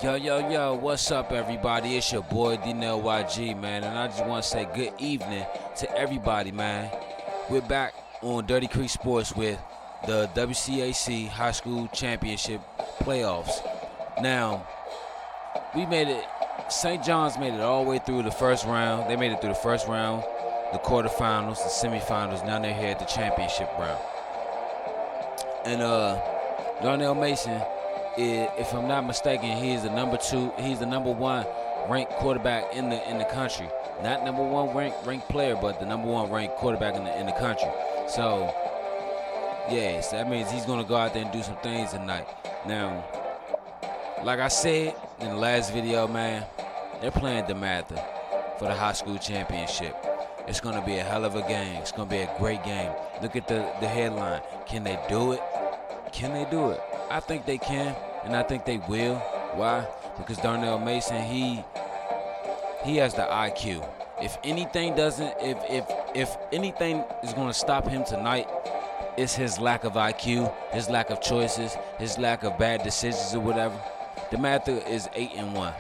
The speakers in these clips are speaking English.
Yo, yo, yo, what's up, everybody? It's your boy, Darnell YG, man, and I just want to say good evening to everybody, man. We're back on Dirty Creek Sports with the WCAC High School Championship playoffs. Now, we made it, St. John's made it all the way through the first round. They made it through the first round, the quarterfinals, the semifinals. Now they're here at the championship round. And Darnell Mason, if I'm not mistaken, he's the number one ranked quarterback in the country. Not number one ranked player, but the number one ranked quarterback in the country. So, yes, that means he's gonna go out there and do some things tonight. Now, like I said in the last video, man, they're playing DeMatha for the high school championship. It's gonna be a hell of a game. It's gonna be a great game. Look at the headline. Can they do it? Can they do it? I think they can, and I think they will. Why? Because Darnell Mason, he has the IQ. If anything is going to stop him tonight, it's his lack of IQ, his lack of choices, his lack of bad decisions or whatever. DeMatha is 8-1,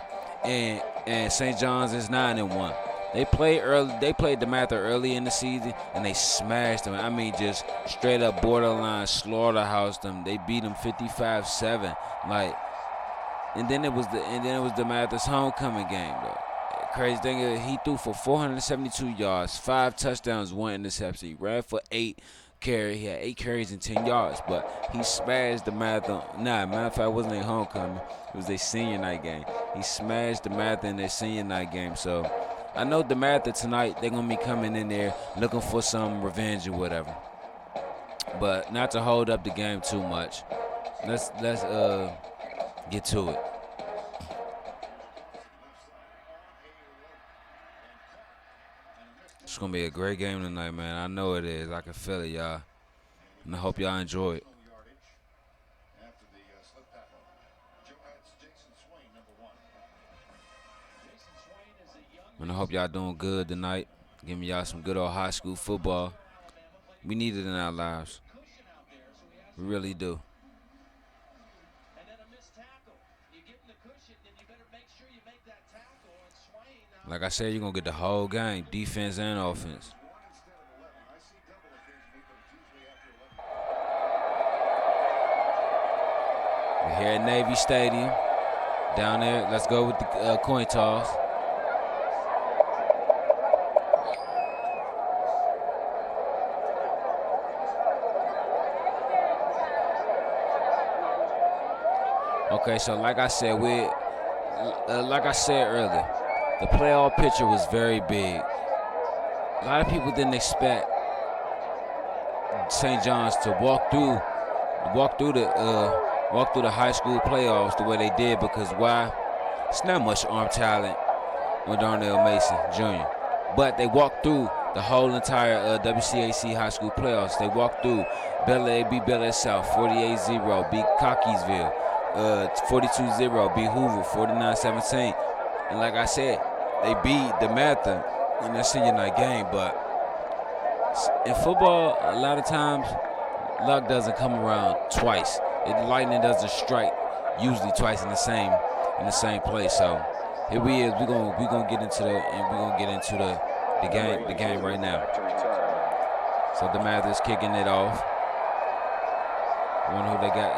and St. John's is 9-1. They played DeMatha early in the season, and they smashed them. I mean, just straight up borderline slaughterhoused them. They beat them 55-7. And then it was DeMatha's homecoming game, though. Crazy thing is, he threw for 472 yards, 5 touchdowns, 1 interception. He ran for 8 carries. He had 8 carries and 10 yards, but he smashed DeMatha. Matter of fact, it wasn't a homecoming. It was a senior night game. He smashed DeMatha in their senior night game. So I know DeMatha tonight, they're going to be coming in there looking for some revenge or whatever. But not to hold up the game too much. Let's get to it. It's going to be a great game tonight, man. I know it is. I can feel it, y'all. And I hope y'all enjoy it. And I hope y'all doing good tonight. Giving y'all some good old high school football. We need it in our lives. We really do. Like I said, you're going to get the whole game, defense and offense. We're here at Navy Stadium. Down there, let's go with the coin toss. Okay, so like I said earlier, the playoff picture was very big. A lot of people didn't expect St. John's to walk through the high school playoffs the way they did, because why? It's not much arm talent on Darnell Mason Jr. But they walked through the whole entire WCAC high school playoffs. They walked through Bel Air, beat Bel Air South 48-0, beat Cockeysville 42-0, beat Hoover 49-17. And like I said, they beat DeMatha in that senior night game. But in football, a lot of times, luck doesn't come around twice. Lightning doesn't strike usually twice in the same place. So here we is. We're gonna get into the game right now. So DeMatha's kicking it off. I wonder who they got.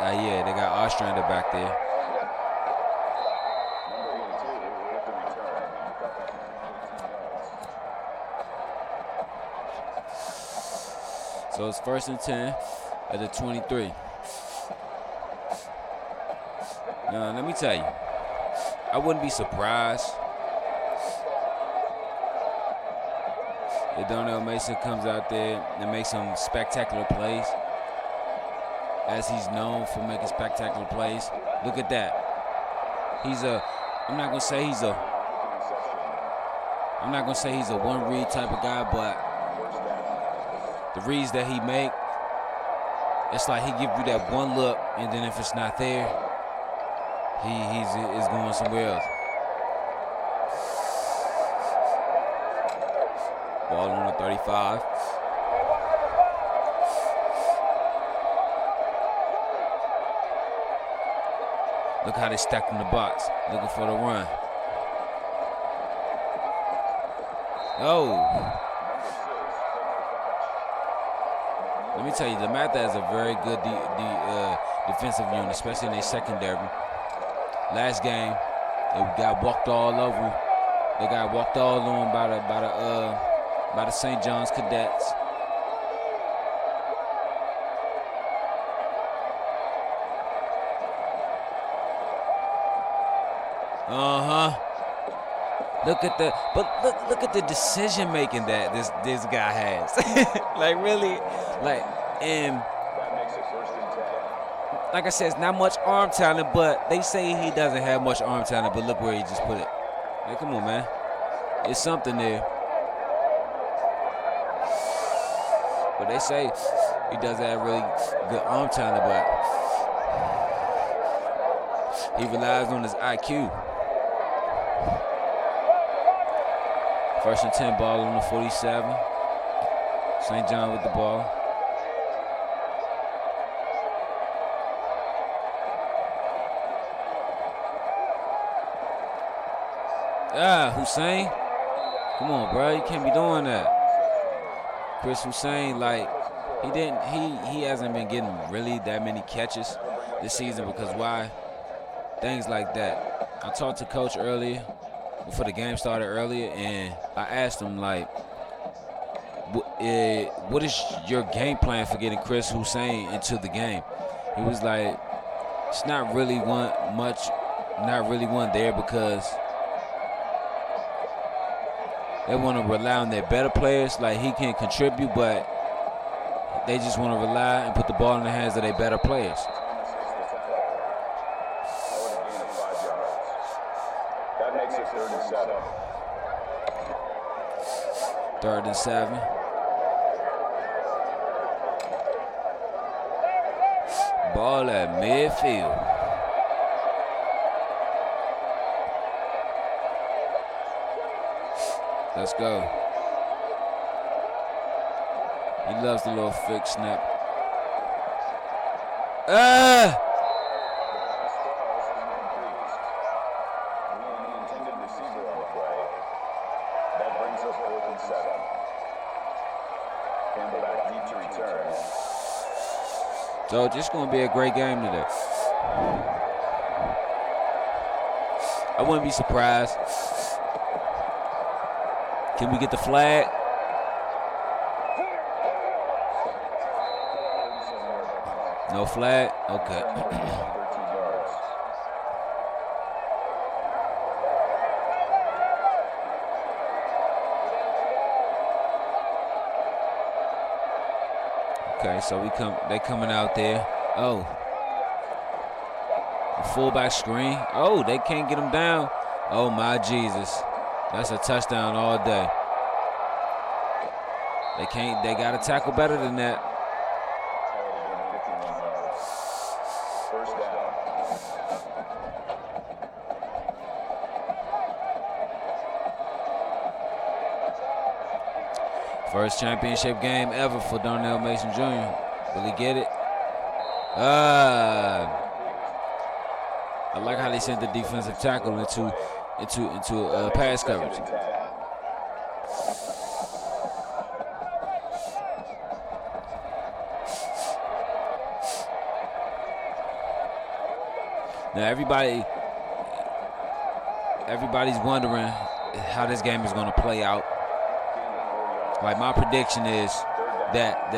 They got Ostrander back there. So it's 1st and 10 at the 23. Now, let me tell you, I wouldn't be surprised if Darnell Mason comes out there and makes some spectacular plays, as he's known for making spectacular plays. Look at that. I'm not gonna say he's a one read type of guy, but the reads that he make, it's like he give you that one look, and then if it's not there, he's going somewhere else. Ball on the 35. Look how they stacked in the box, looking for the run. Oh. Let me tell you, DeMatha has a very good defensive unit, especially in their secondary. Last game, they got walked all over. They got walked all over by the St. John's Cadets. Look at the decision making that this guy has. Like really, and like I said, it's not much arm talent, but they say he doesn't have much arm talent. But look where he just put it. Hey, come on, man, it's something there. But they say he doesn't have really good arm talent, but he relies on his IQ. First and 10, ball on the 47. St. John with the ball. Hussein. Come on, bro. You can't be doing that. Chris Hussein, he hasn't been getting really that many catches this season because why? Things like that. I talked to Coach earlier, before the game started earlier, and I asked him, what is your game plan for getting Chris Hussein into the game? He was like, it's not really one there because they want to rely on their better players. Like, he can contribute, but they just want to rely and put the ball in the hands of their better players. That makes it 3rd and 7. 3rd and 7. Ball at midfield. Let's go. He loves the little fake snap. That brings us 4th and 7. Campbell back deep to return. So this is going to be a great game today. I wouldn't be surprised. Can we get the flag? No flag? Okay. Okay, so they coming out there. Oh. The fullback screen. Oh, they can't get him down. Oh my Jesus. That's a touchdown all day. They gotta tackle better than that. First down. First championship game ever for Darnell Mason Jr. Will he get it? I like how they sent the defensive tackle into pass coverage. Now everybody's wondering how this game is going to play out. Like, my prediction is that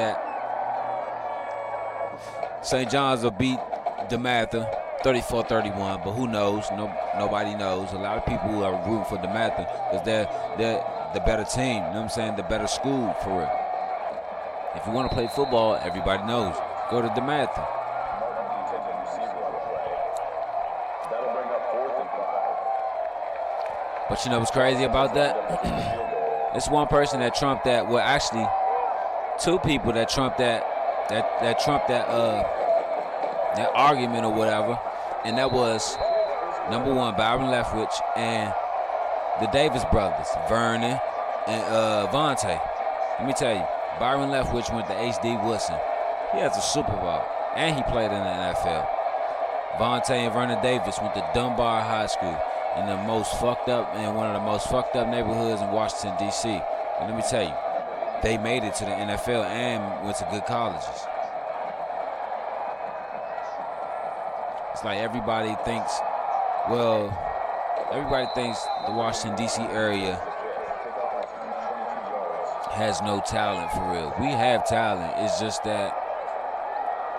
St. John's will beat DeMatha 34-31, but who knows? Nobody knows. A lot of people are rooting for DeMatha because they're the better team. You know what I'm saying? The better school, for real. If you want to play football, everybody knows. Go to DeMatha. But you know what's crazy about that? It's one person that trumped that. Well, actually, two people that trumped that argument or whatever, and that was number one, Byron Leftwich, and the Davis brothers, Vernon and Vontae. Let me tell you, Byron Leftwich went to H.D. Woodson. He has a Super Bowl, and he played in the NFL. Vontae and Vernon Davis went to Dunbar High School in one of the most fucked up neighborhoods in Washington, D.C. And let me tell you, they made it to the NFL and went to good colleges. It's like everybody thinks the Washington, D.C. area has no talent for real. We have talent. It's just that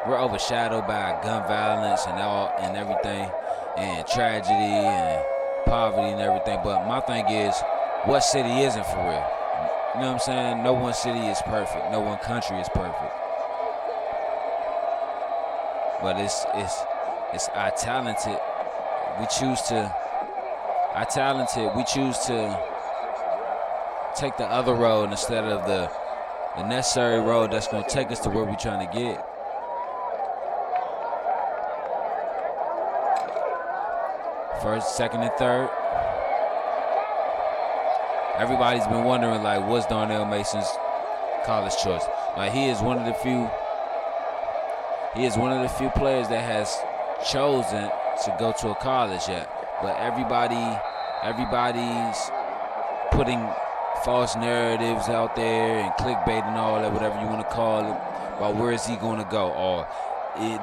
we're overshadowed by gun violence and everything, and tragedy and poverty and everything. But my thing is, what city isn't for real? You know what I'm saying? No one city is perfect. No one country is perfect. But it's our talented. We choose to take the other road instead of the necessary road that's going to take us to where we're trying to get. First, second, and third. Everybody's been wondering, like, what's Darnell Mason's college choice? Like, he is one of the few players that has chosen to go to a college yet. But everybody's putting false narratives out there and clickbait and all that, whatever you want to call it, about where is he going to go. Or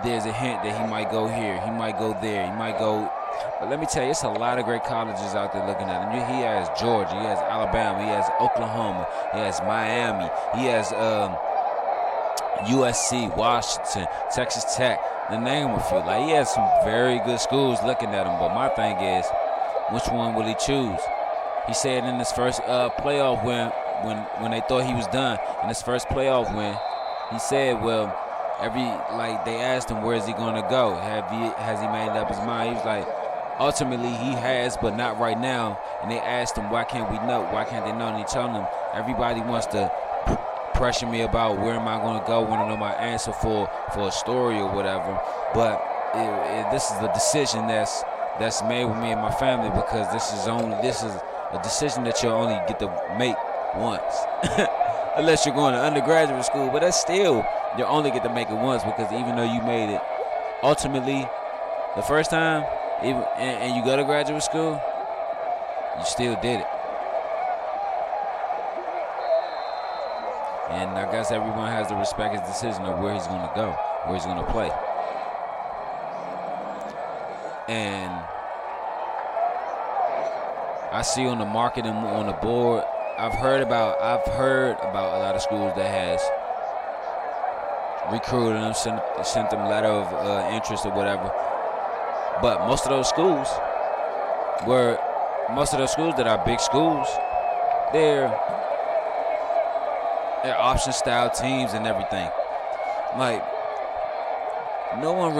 there's a hint that he might go here, he might go there, he might go. But let me tell you, it's a lot of great colleges out there looking at him. He has Georgia, he has Alabama, he has Oklahoma, he has Miami, he has USC, Washington, Texas Tech, to name a few. Like, he has some very good schools looking at him. But my thing is, which one will he choose? He said in his first playoff win, when they thought he was done, in his first playoff win, he said, well, they asked him where is he going to go? Has he made up his mind? He was like, ultimately he has, but not right now. And they asked him, why can't we know? Why can't they know? And he told them, everybody wants to pressure me about where am I going to go, want to know my answer for a story or whatever. But this is a decision that's made with me and my family, because this is a decision that you'll only get to make once. Unless you're going to undergraduate school, but that's still, you only get to make it once, because even though you made it ultimately the first time, and you go to graduate school, you still did it. And I guess everyone has to respect his decision of where he's going to go, where he's going to play. And I see on the market and on the board, I've heard about a lot of schools that has recruited them, sent them a letter of interest or whatever. But most of those schools that are big schools, they're option style teams and everything. Like, no one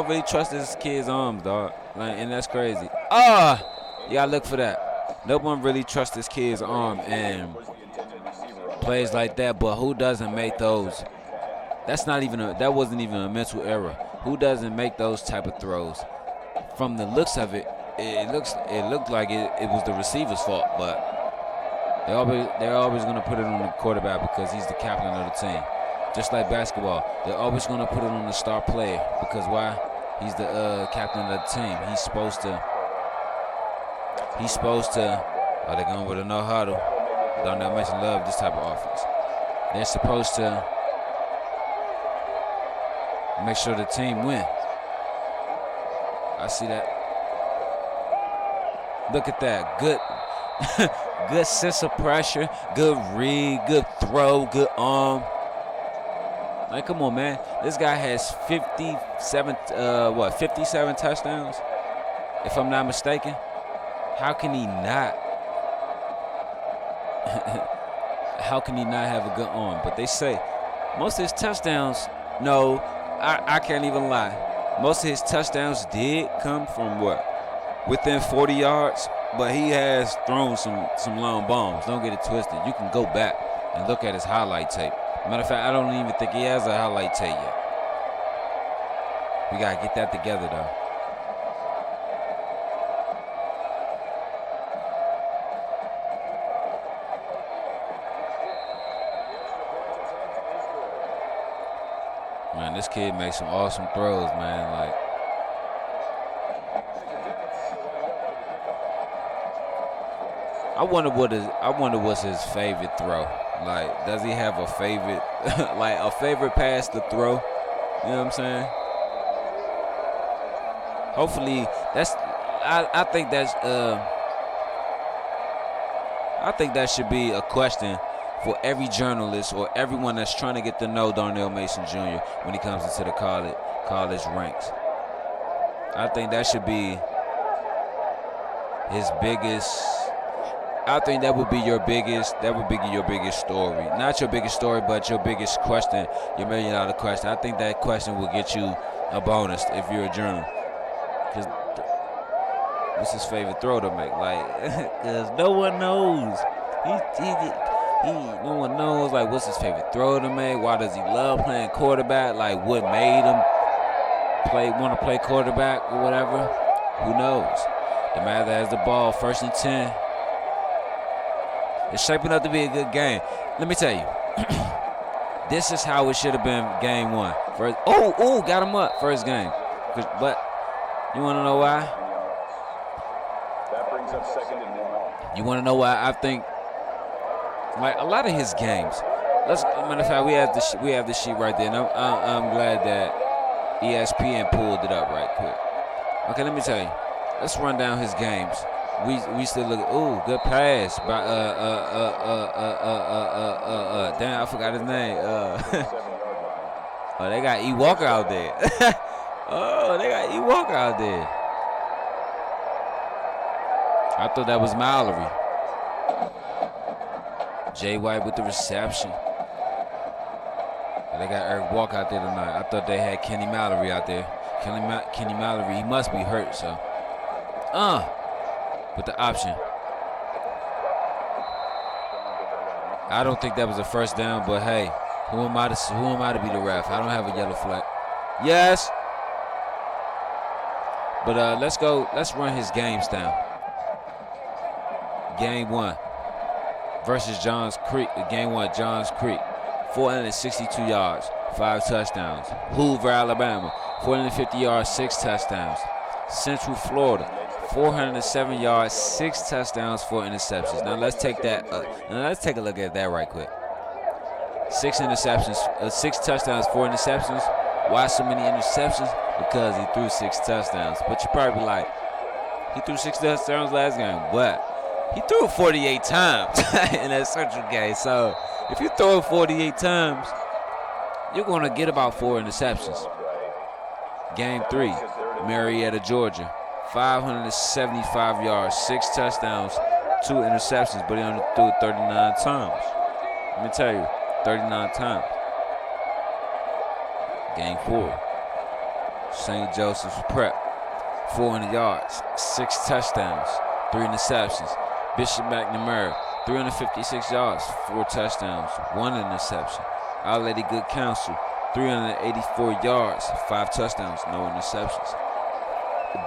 really trusts this kid's arms, dog. Like, and that's crazy. Yeah, look for that. No one really trusts this kid's arm and plays like that. But who doesn't make those? That wasn't even a mental error. Who doesn't make those type of throws? From the looks of it, it looked like it was the receiver's fault, but they're always going to put it on the quarterback because he's the captain of the team. Just like basketball, they're always going to put it on the star player because why? He's the captain of the team. He's supposed to. Oh, they're going with a no huddle. Darnell Mason love this type of offense. They're supposed to make sure the team win. I see that. Look at that. Good. Good sense of pressure, good read, good throw, good arm. Like, come on, man. This guy has 57 touchdowns, if I'm not mistaken. How can he not? How can he not have a good arm? But they say most of his touchdowns, no, I can't even lie. Most of his touchdowns did come from what? Within 40 yards. But he has thrown some long bombs. Don't get it twisted. You can go back and look at his highlight tape. Matter of fact, I don't even think he has a highlight tape yet. We got to get that together, though. Man, this kid makes some awesome throws, man. Like, I wonder what's his favorite throw. Like, does he have a favorite, like a favorite pass to throw? You know what I'm saying? Hopefully, I think that should be a question for every journalist or everyone that's trying to get to know Darnell Mason Jr. when he comes into the college ranks. I think that should be his biggest. I think that would be your biggest story. Not your biggest story, but your biggest question, your $1 million question. I think that question will get you a bonus if you're a journalist. Because what's his favorite throw to make? Like, because no one knows. No one knows, like, what's his favorite throw to make? Why does he love playing quarterback? Like, what made him want to play quarterback or whatever? Who knows? DeMatha has the ball, 1st and 10. It's shaping up to be a good game. Let me tell you, this is how it should have been game 1. First, got him up first game. But you want to know why? That brings up 2nd and 1. You want to know why? I think, like, a lot of his games. Matter of fact, we have the sheet right there, and I'm glad that ESPN pulled it up right quick. Okay, let me tell you. Let's run down his games. We still look. Good pass by damn, I forgot his name. They got E. Walker out there. They got E. Walker out there. I thought that was Mallory. Jay White with the reception. They got Eric Walker out there tonight. I thought they had Kenny Mallory out there. Kenny Mallory, he must be hurt, so. With the option. I don't think that was a first down, but hey, who am I to be the ref? I don't have a yellow flag. Yes. But let's run his games down. Game 1 versus Johns Creek. Game 1, Johns Creek. 462 yards, 5 touchdowns. Hoover, Alabama. 450 yards, 6 touchdowns. Central Florida. 407 yards, 6 touchdowns, 4 interceptions. Now let's take a look at that right quick. 6 interceptions, 6 touchdowns, 4 interceptions. Why so many interceptions? Because he threw 6 touchdowns. But you probably be like, he threw 6 touchdowns last game, but he threw it 48 times in that Central game. So if you throw it 48 times, you're going to get about 4 interceptions. Game 3, Marietta, Georgia. 575 yards, 6 touchdowns, 2 interceptions, but he only threw it 39 times. Let me tell you, 39 times. Game 4, St. Joseph's Prep, 400 yards, 6 touchdowns, 3 interceptions. Bishop McNamara, 356 yards, 4 touchdowns, 1 interception. Our Lady Good Counsel, 384 yards, 5 touchdowns, no interceptions.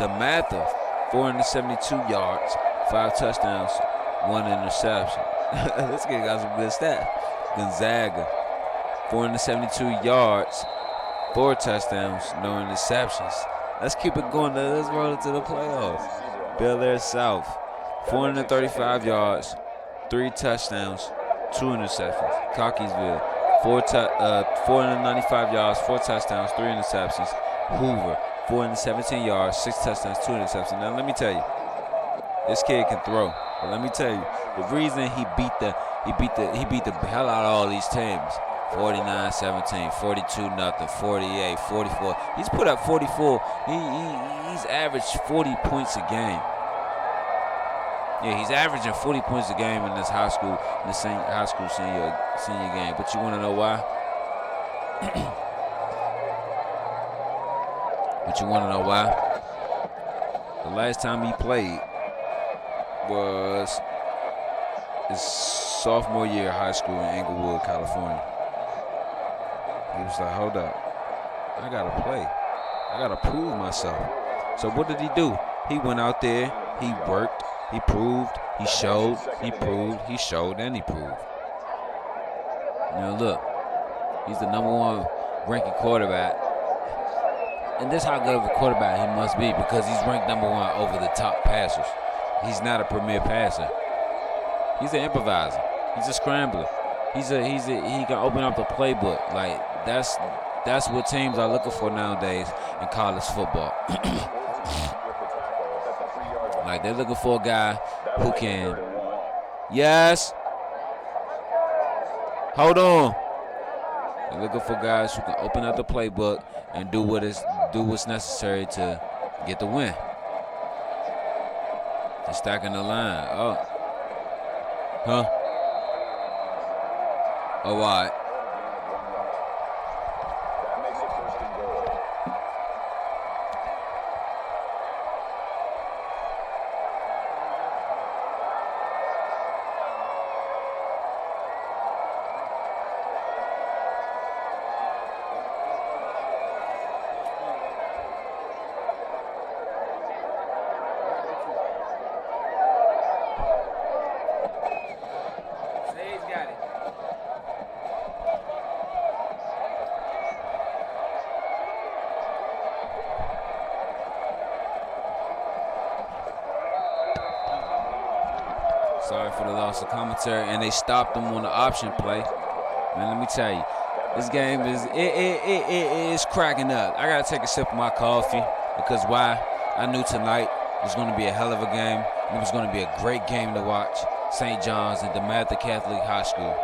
DeMatha, 472 yards, 5 touchdowns, 1 interception. This kid got some good stats. Gonzaga, 472 yards, 4 touchdowns, no interceptions. Let's keep it going. Let's roll it to the playoffs. Bel Air South, 435 yards, 3 touchdowns, 2 interceptions. Cockeysville, 495 yards, 4 touchdowns, 3 interceptions. Hoover, 417 yards, 6 touchdowns, 2 interceptions. Now let me tell you, this kid can throw. But let me tell you, the reason he beat the hell out of all these teams. 49-17, 42-0, 48, 44. He's put up 44. He's averaged 40 points a game. Yeah, he's averaging 40 points a game in this high school senior game. But you want to know why? The last time he played was his sophomore year of high school in Inglewood, California. He was like, hold up, I gotta play. I gotta prove myself. So what did he do? He went out there, he worked, he proved, he showed, he proved, he showed, and he proved. Now look, he's the #1 ranking quarterback. And this is how good of a quarterback he must be, because he's ranked #1 over the top passers. He's not a premier passer. He's an improviser. He's a scrambler. He can open up the playbook. Like that's what teams are looking for nowadays in college football. Like they're looking for a guy who can. Yes. Hold on. They're looking for guys who can open up the playbook and do what's necessary to get the win. They're stacking the line. Oh. Huh? Oh, all right. That makes it first and goal. Sorry for the loss of commentary, and they stopped him on the option play. Man, let me tell you, this game is cracking up. I gotta take a sip of my coffee because why? I knew tonight was going to be a hell of a game, and it was going to be a great game to watch. St. John's and DeMatha Catholic High School.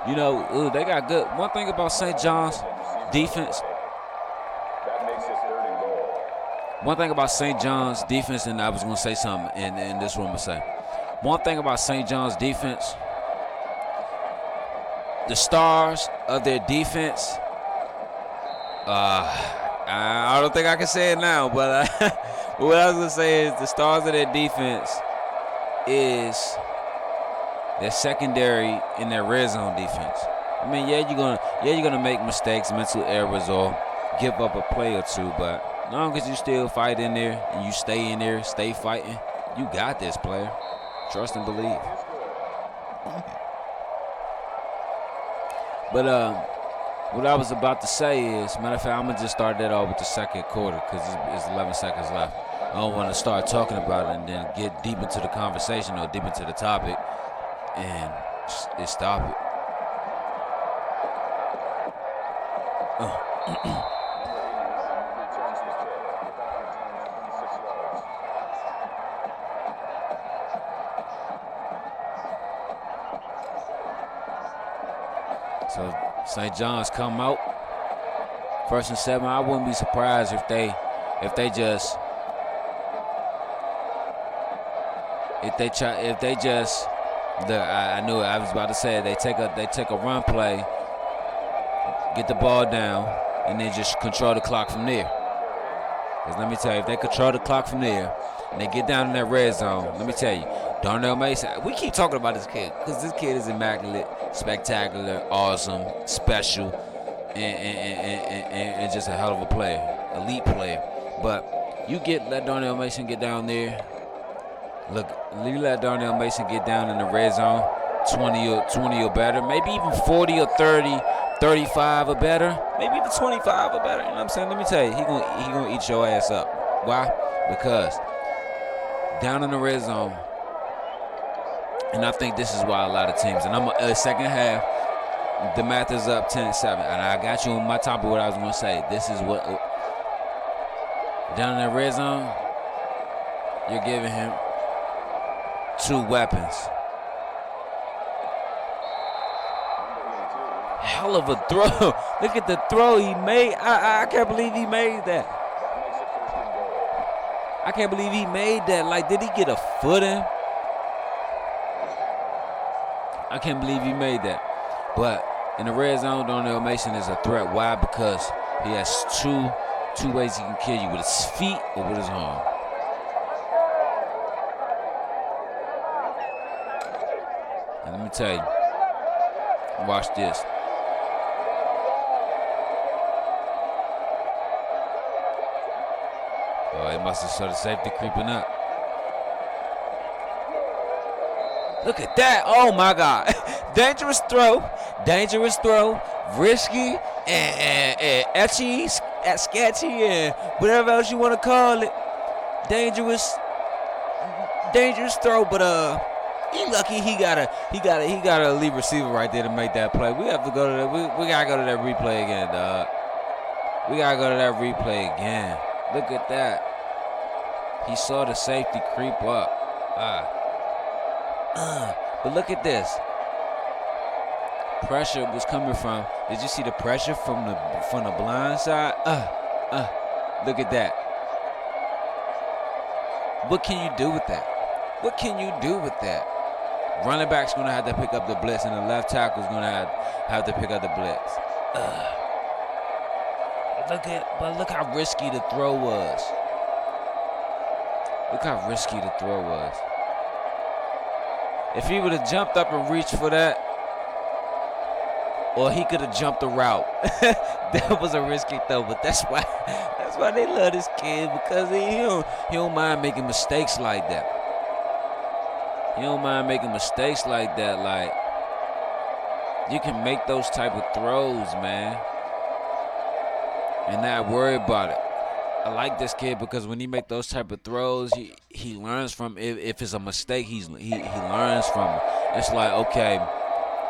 You know, they got good. One thing about St. John's defense. One thing about St. John's defense, and I was going to say something in this room to say. One thing about St. John's defense, the stars of their defense, I don't think I can say it now, but what I was going to say is the stars of their defense is their secondary in their red zone defense. I mean, you're gonna make mistakes, mental errors, or give up a play or two, but as long as you still fight in there and you stay in there, stay fighting, you got this, player. Trust and believe. But what I was about to say is, matter of fact, I'm going to just start that off with the second quarter because it's 11 seconds left. I don't want to start talking about it and then get deep into the conversation or deep into the topic and stop it. So St. John's come out 1st and 7. I wouldn't be surprised if they just I knew it. I was about to say it. They take a run play, get the ball down, and then just control the clock from there. Because let me tell you, if they control the clock from there and they get down in that red zone, let me tell you, Darnell Mason, we keep talking about this kid because this kid is immaculate, spectacular, awesome, special, and just a hell of a player, elite player. But let Darnell Mason get down there. Look, you let Darnell Mason get down in the red zone, 20 or better, maybe even 40 or 30, 35 or better, maybe even 25 or better. You know what I'm saying? Let me tell you, he gonna eat your ass up. Why? Because down in the red zone, and I think this is why a lot of teams, and I'm second half, DeMatha's up 10-7, and I got you on my top of what I was gonna say. This is what down in the red zone, you're giving him 2 weapons. Hell of a throw. Look at the throw he made. I can't believe he made that. I can't believe he made that. Like, did he get a foot in? I can't believe he made that. But in the red zone, Darnell Mason is a threat. Why? Because he has two ways he can kill you, with his feet or with his arm. And let me tell you, watch this. Oh, he must have saw the safety creeping up. Look at that. Oh, my God. Dangerous throw, risky, and at sketchy and whatever else you want to call it. Dangerous throw, but he lucky he got a elite receiver right there to make that play. We have to go to that. We gotta go to that replay again, dog. We gotta go to that replay again. Look at that. He saw the safety creep up. But look at this. Pressure was coming from. Did you see the pressure from the blind side? Look at that. What can you do with that? What can you do with that? Running back's gonna have to pick up the blitz, and the left tackle's gonna have to pick up the blitz. Look how risky the throw was. Look how risky the throw was. If he would have jumped up and reached for that, or he could have jumped the route, that was a risky throw. But that's why they love this kid, because he don't mind making mistakes like that. He don't mind making mistakes like that. Like, you can make those type of throws, man, and not worry about it. I like this kid because when he make those type of throws, he learns from it. If it's a mistake, he learns from it. It's like, okay,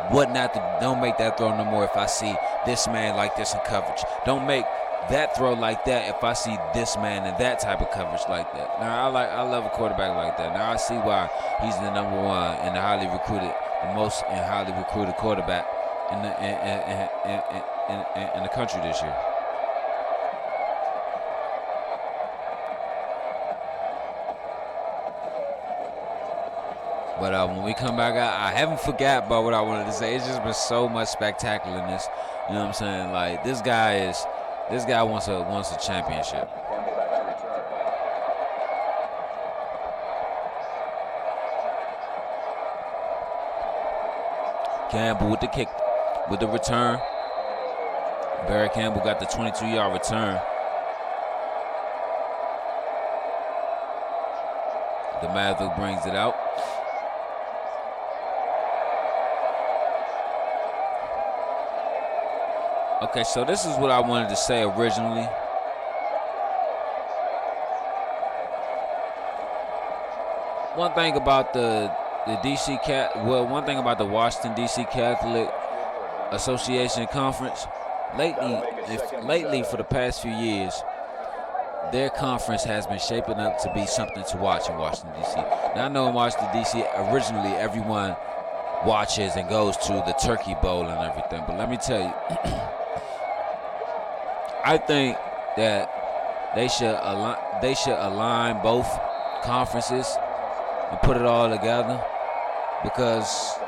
what not to, don't make that throw no more if I see this man like this in coverage. Don't make that throw like that if I see this man in that type of coverage like that. Now I love a quarterback like that. Now I see why he's the number one and the most highly recruited quarterback in the country this year. But when we come back, I haven't forgot about what I wanted to say. It's just been so much spectacularness. You know what I'm saying? Like, this guy wants a championship. Campbell with the kick, with the return. Barry Campbell got the 22-yard return. DeMatha brings it out. Okay, so this is what I wanted to say originally. One thing about the one thing about the Washington D.C. Catholic Association Conference, lately for the past few years, their conference has been shaping up to be something to watch in Washington D.C. Now I know in Washington D.C. originally everyone watches and goes to the Turkey Bowl and everything, but let me tell you. I think that they should align both conferences and put it all together, because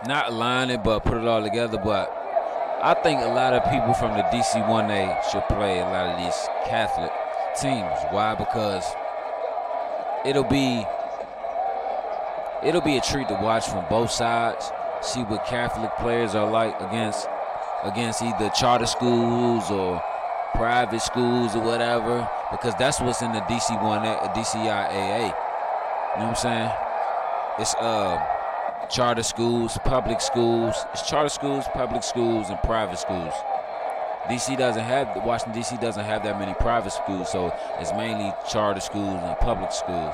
not align it but put it all together. But I think a lot of people from the DC 1A should play a lot of these Catholic teams. Why? Because it'll be a treat to watch from both sides. See what Catholic players are like against either charter schools or private schools or whatever, because that's what's in the DC1A, DCIAA. You know what I'm saying? It's charter schools, public schools. It's charter schools, public schools, and private schools. Washington DC doesn't have that many private schools, so it's mainly charter schools and public schools.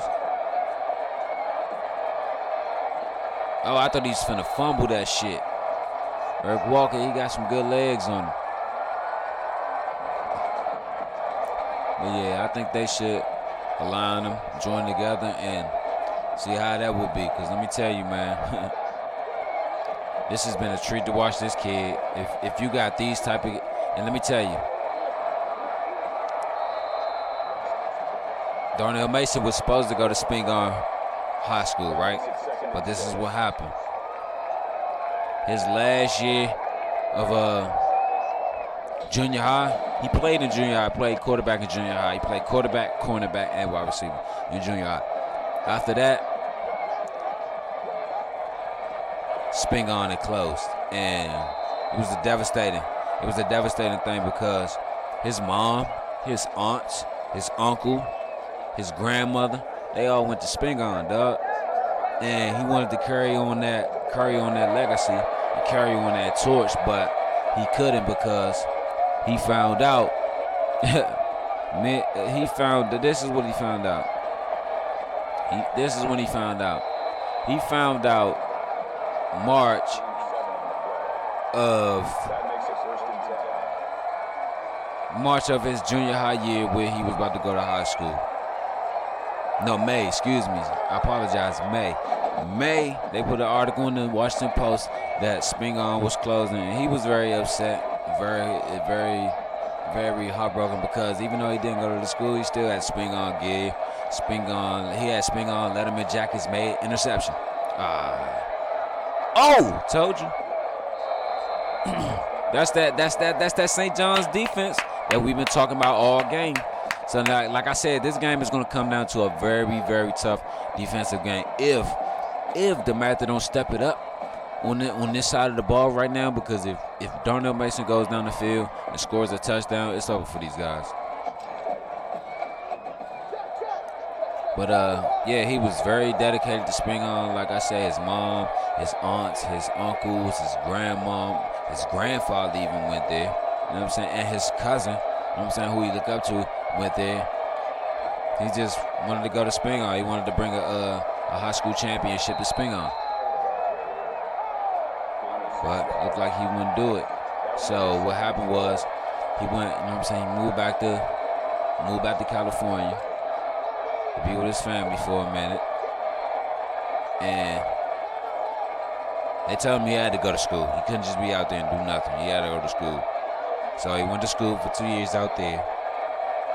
Oh, I thought he was finna fumble that shit. Eric Walker, he got some good legs on him. But yeah, I think they should align them, join together, and see how that would be. Because let me tell you, man, this has been a treat to watch this kid. If you got these type of, and let me tell you, Darnell Mason was supposed to go to Spingarn High School, right? But this is what happened. His last year of junior high, he played in junior high, played quarterback in junior high. He played quarterback, cornerback, and wide receiver in junior high. After that, Spingarn had closed, and it was a devastating thing, because his mom, his aunts, his uncle, his grandmother, they all went to Spingarn, dog. And he wanted to carry on that legacy and carry on that torch, but he couldn't, because he found out. He found that this is what he found out. This is when he found out. He found out March of his junior high year where he was about to go to high school. No, May, excuse me. I apologize, May, they put an article in the Washington Post that Spingarn was closing, and he was very upset, very heartbroken, because even though he didn't go to the school, he still had Spingarn gig. He had Spingarn, Letterman jackets made, interception. Told you. That's that St. John's defense that we've been talking about all game. So now, like I said, this game is going to come down to a very, very tough defensive game. If DeMatha don't step it up on this side of the ball right now, because if Darnell Mason goes down the field and scores a touchdown, it's over for these guys. But yeah, he was very dedicated to Spingarn. Like I said, his mom, his aunts, his uncles, his grandmom, his grandfather even went there. You know what I'm saying? And his cousin, you know what I'm saying, who he looked up to, went there. He just wanted to go to Spingarn. He wanted to bring a high school championship to Spingarn. But it looked like he wouldn't do it. So what happened was he went, you know what I'm saying, he moved back to California to be with his family for a minute. And they told him he had to go to school. He couldn't just be out there and do nothing. He had to go to school. So he went to school for 2 years out there.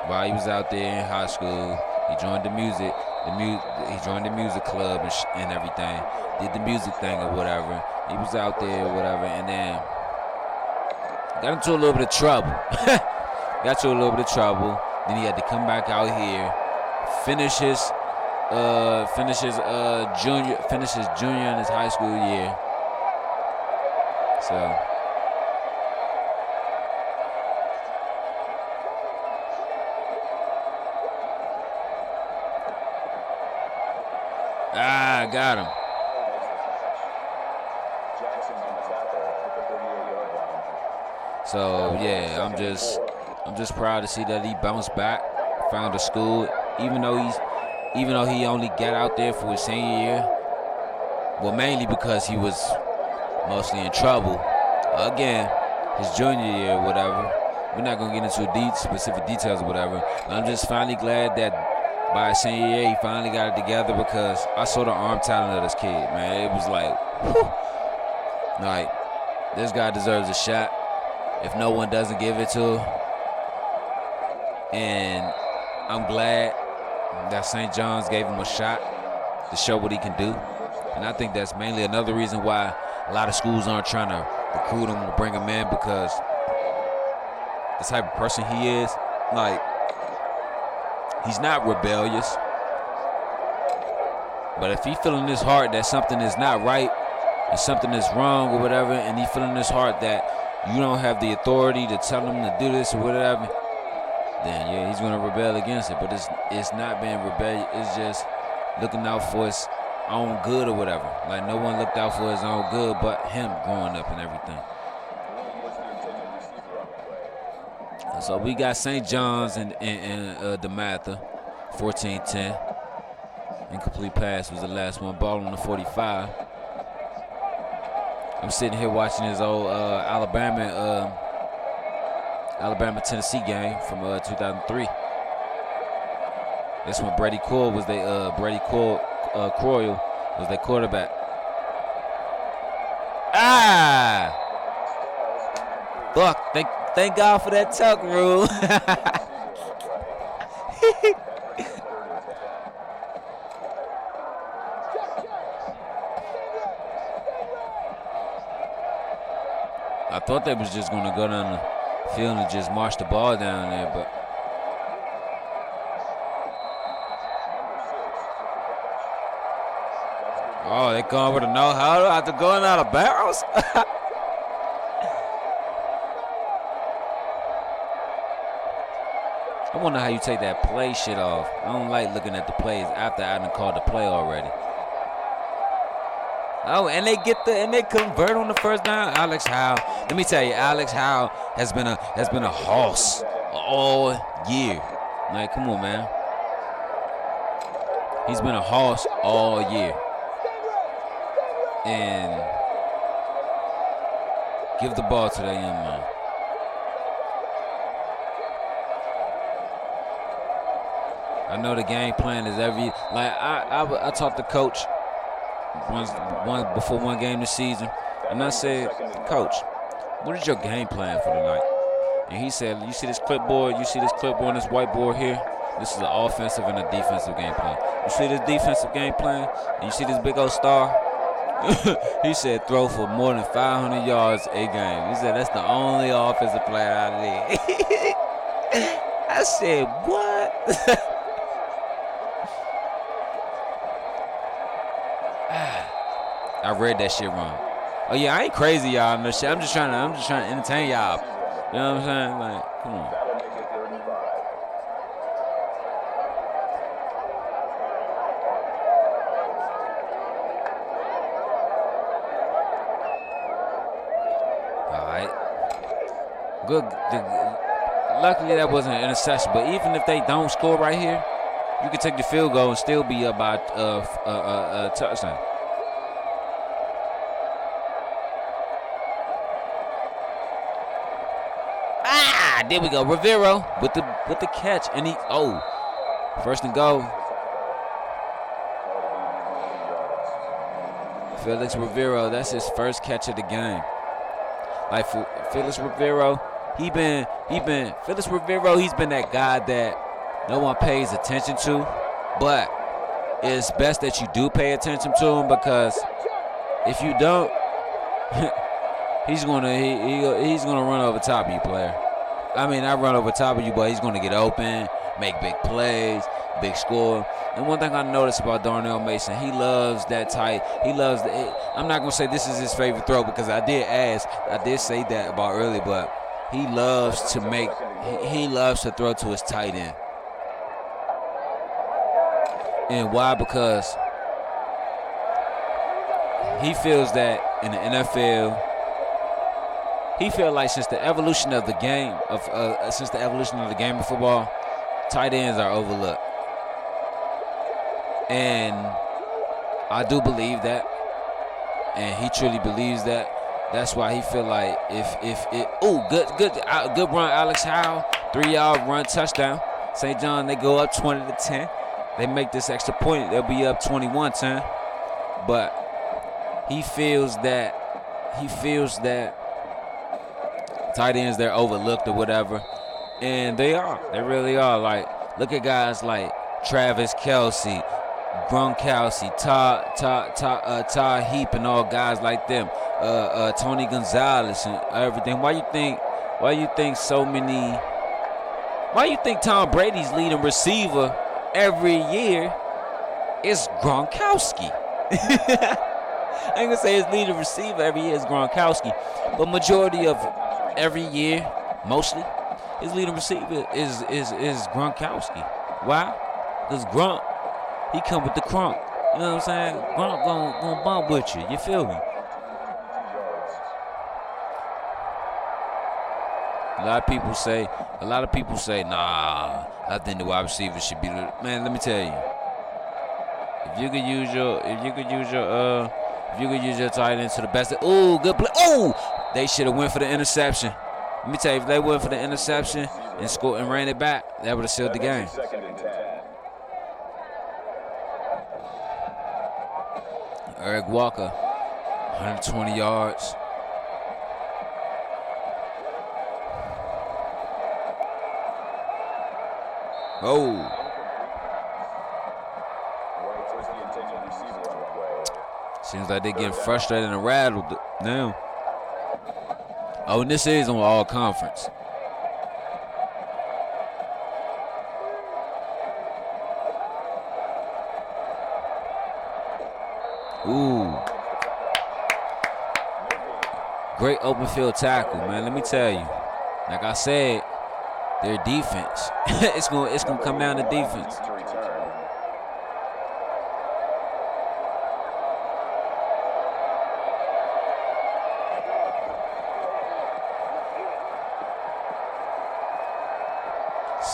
While he was out there in high school, he joined the music club and everything. Did the music thing or whatever. He was out there or whatever, and then got into a little bit of trouble. Then he had to come back out here, finish his junior in his high school year. So. Got him. So yeah, I'm just proud to see that he bounced back, found a school, even though he only got out there for his senior year. Well, mainly because he was mostly in trouble. Again, his junior year, or whatever. We're not gonna get into specific details or whatever. But I'm just finally glad that by his senior year, he finally got it together, because I saw the arm talent of this kid, man. It was like, whew. Like, this guy deserves a shot if no one doesn't give it to him. And I'm glad that St. John's gave him a shot to show what he can do. And I think that's mainly another reason why a lot of schools aren't trying to recruit him or bring him in, because the type of person he is, like, he's not rebellious, but if he feeling in his heart that something is not right and something is wrong or whatever, and he feeling in his heart that you don't have the authority to tell him to do this or whatever, then yeah, he's gonna rebel against it. But it's not being rebellious. It's just looking out for his own good or whatever. Like, no one looked out for his own good but him growing up and everything. So we got St. John's and DeMatha, 14-10. Incomplete pass was the last one. Ball on the 45. I'm sitting here watching his old Alabama-Tennessee game from 2003. This one, Brady Coyle was Croyle was their quarterback. Fuck! Thank God for that tuck rule. I thought they was just going to go down the field and just march the ball down there, but oh, they going with a no-huddle after going out of bounds? I wonder how you take that play shit off. I don't like looking at the plays after I done called the play already. Oh, and they convert on the first down. Alex Howe. Let me tell you, Alex Howe has been a hoss all year. Like, come on, man. He's been a hoss all year. And give the ball to that young man. I know the game plan is I talked to coach before one game this season, and I said, Coach, what is your game plan for tonight? And he said, you see this clipboard, and this whiteboard here? This is an offensive and a defensive game plan. You see this defensive game plan, and you see this big old star? He said throw for more than 500 yards a game. He said that's the only offensive plan out of there. I said, what? I read that shit wrong. Oh yeah, I ain't crazy, y'all. No shit. I'm just trying to entertain y'all. You know what I'm saying? Like, come on. All right. Good. Luckily that wasn't an interception, but even if they don't score right here, you can take the field goal and still be up by a touchdown. There we go. Rivero with the catch, and first and goal. Felix Rivero, that's his first catch of the game. Like for Felix Rivero, he's been that guy that no one pays attention to, but it's best that you do pay attention to him, because if you don't, he's gonna run over top of you, player. I mean, I run over top of you, but he's going to get open, make big plays, big score. And one thing I noticed about Darnell Mason, he loves that tight. He loves I'm not going to say this is his favorite throw, because I did say that about earlier, but he loves to throw to his tight end. And why? Because he feels that in the NFL, he feels like since the evolution of the game of football, tight ends are overlooked, and I do believe that, and he truly believes that. That's why he feel like good run, Alex Howe, 3-yard run, touchdown. St. John, they go up 20-10. They make this extra point, they'll be up 21-10. But he feels that tight ends, they're overlooked or whatever, and they really are. Like, look at guys like Travis Kelce, Gronkowski, Todd Heap, and all guys like them, Tony Gonzalez and everything. Why you think Tom Brady's leading receiver every year is Gronkowski? I ain't gonna say his leading receiver every year is Gronkowski, but majority of every year, mostly, his leading receiver is Gronkowski. Why? Because Gronk, he come with the crunk. You know what I'm saying? Gronk gonna bump with you. You feel me? A lot of people say, nah, I think the wide receiver should be the man. Let me tell you, if you could use your tight end to the best. Ooh, good play. Ooh, they should have went for the interception. Let me tell you, if they went for the interception and scored and ran it back, that would have sealed the game. Eric Walker, 120 yards. Oh. Seems like they're getting frustrated and rattled now. Oh, and this is on all conference. Ooh. Great open field tackle, man. Let me tell you. Like I said, their defense. it's gonna come down to defense.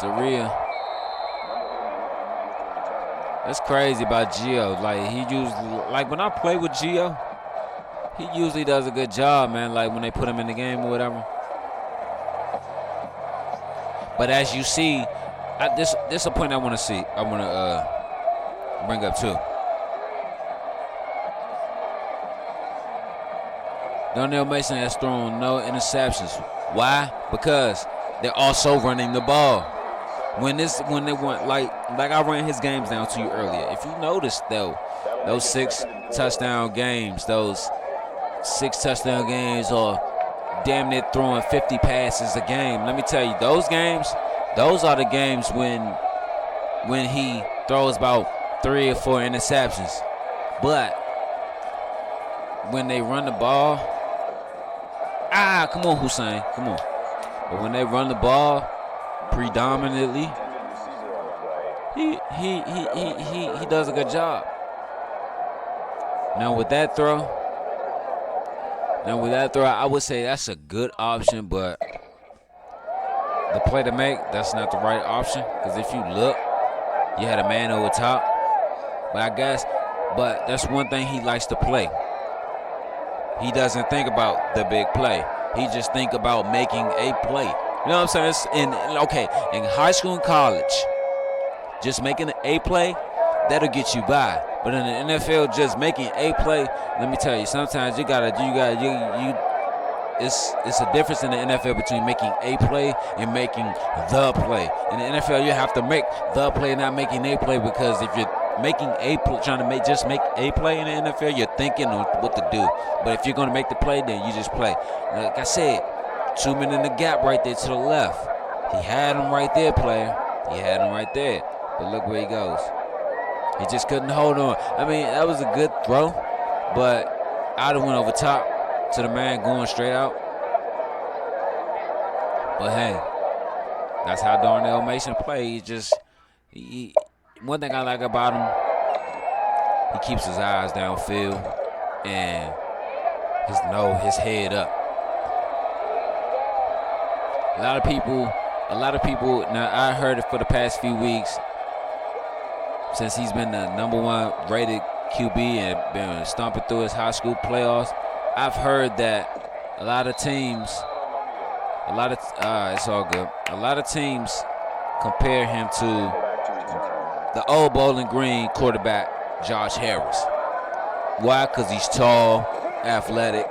surreal. That's crazy about Gio. Like he usually, like when I play with Gio, he usually does a good job, man. Like when they put him in the game or whatever. But as you see, this is a point I want to see. I want to bring up too. Darnell Mason has thrown no interceptions. Why? Because they're also running the ball. When they want like I ran his games down to you earlier. If you notice though, those 6 touchdown games, or damn near throwing 50 passes a game. Let me tell you, those are the games when he throws about 3 or 4 interceptions. But when they run the ball, come on, Hussein, come on. But when they run the ball, predominantly, he does a good job. Now with that throw, I would say that's a good option, but the play to make, that's not the right option. Because if you look, you had a man over top. But that's one thing he likes to play. He doesn't think about the big play. He just think about making a play. You know what I'm saying? In high school and college, just making a play, that'll get you by. But in the NFL, just making a play, let me tell you, sometimes it's a difference in the NFL between making a play and making the play. In the NFL, you have to make the play, not making a play, because if you're making a play, trying to make a play in the NFL, you're thinking on what to do. But if you're going to make the play, then you just play. Like I said, 2 men in the gap right there to the left. He had him right there, player. He had him right there. But look where he goes. He just couldn't hold on. I mean, that was a good throw, but I'd have went over top to the man going straight out. But hey, that's how Darnell Mason plays. One thing I like about him, he keeps his eyes downfield and his head up. A lot of people. Now I heard it for the past few weeks, since he's been the #1 rated QB and been stomping through his high school playoffs. I've heard that a lot of teams compare him to the old Bowling Green quarterback Josh Harris. Why? Because he's tall, athletic,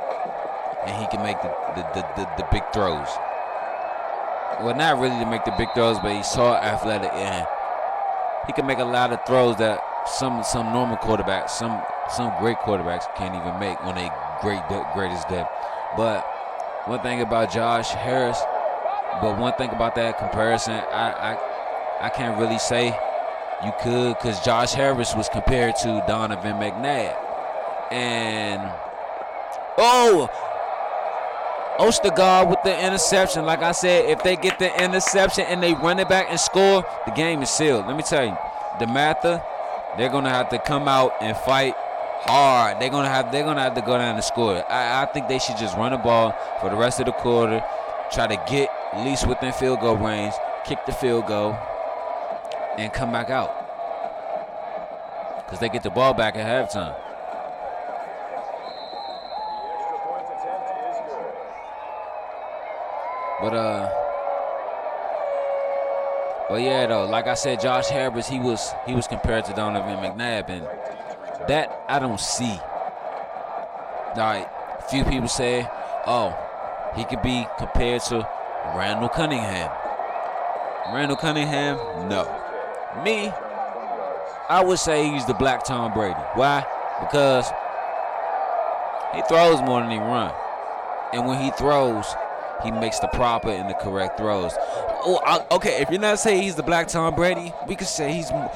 and he can make the big throws. Well, not really to make the big throws, but he's tall, athletic, and he can make a lot of throws that some normal quarterbacks, some great quarterbacks can't even make on a greatest day. But one thing about Josh Harris, one thing about that comparison, I can't really say you could, because Josh Harris was compared to Donovan McNabb. And Ostergaard with the interception. Like I said, if they get the interception and they run it back and score, the game is sealed. Let me tell you, DeMatha, they're gonna have to come out and fight hard. They're gonna have to go down and score. I think they should just run the ball for the rest of the quarter, try to get at least within field goal range, kick the field goal, and come back out, because they get the ball back at halftime. But yeah, though, like I said, Josh Harris, he was compared to Donovan McNabb, and that I don't see. All right, a few people say, he could be compared to Randall Cunningham. Randall Cunningham, no. Me, I would say he's the black Tom Brady. Why? Because he throws more than he runs, and when he throws, he makes the proper and the correct throws. Okay, if you're not saying he's the black Tom Brady, we could say he could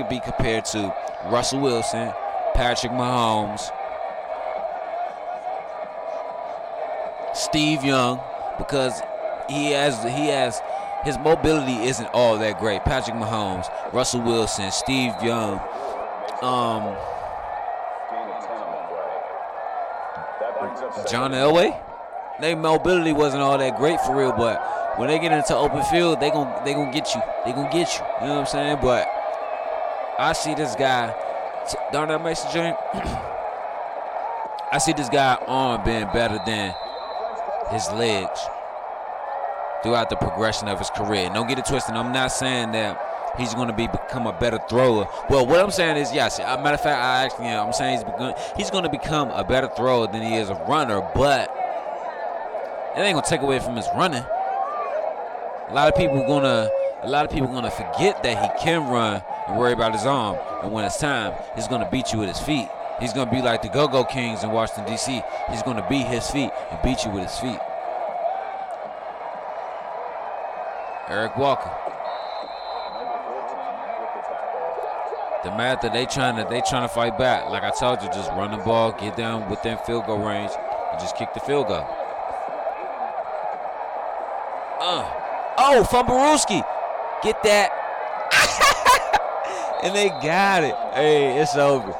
be compared to Russell Wilson, Patrick Mahomes, Steve Young, because he has his mobility isn't all that great. Patrick Mahomes, Russell Wilson, Steve Young, John Elway. Their mobility wasn't all that great for real, but when they get into open field, they gonna get you. They gonna get you. You know what I'm saying? But I see this guy, Darnell Mason Jr. I see this guy arm being better than his legs throughout the progression of his career. Don't get it twisted. I'm not saying that he's going to become a better thrower. Well, what I'm saying is, yes. Matter of fact, I'm saying he's going to become a better thrower than he is a runner, but it ain't going to take away from his running. A lot of people gonna forget that he can run and worry about his arm. And when it's time, he's gonna beat you with his feet. He's gonna be like the Go-Go Kings in Washington, D.C. He's gonna beat his feet and beat you with his feet. Eric Walker. DeMatha, they trying to fight back. Like I told you, just run the ball, get down within field goal range, and just kick the field goal. Oh, Fumbarooski. Get that. And they got it. Hey, it's over.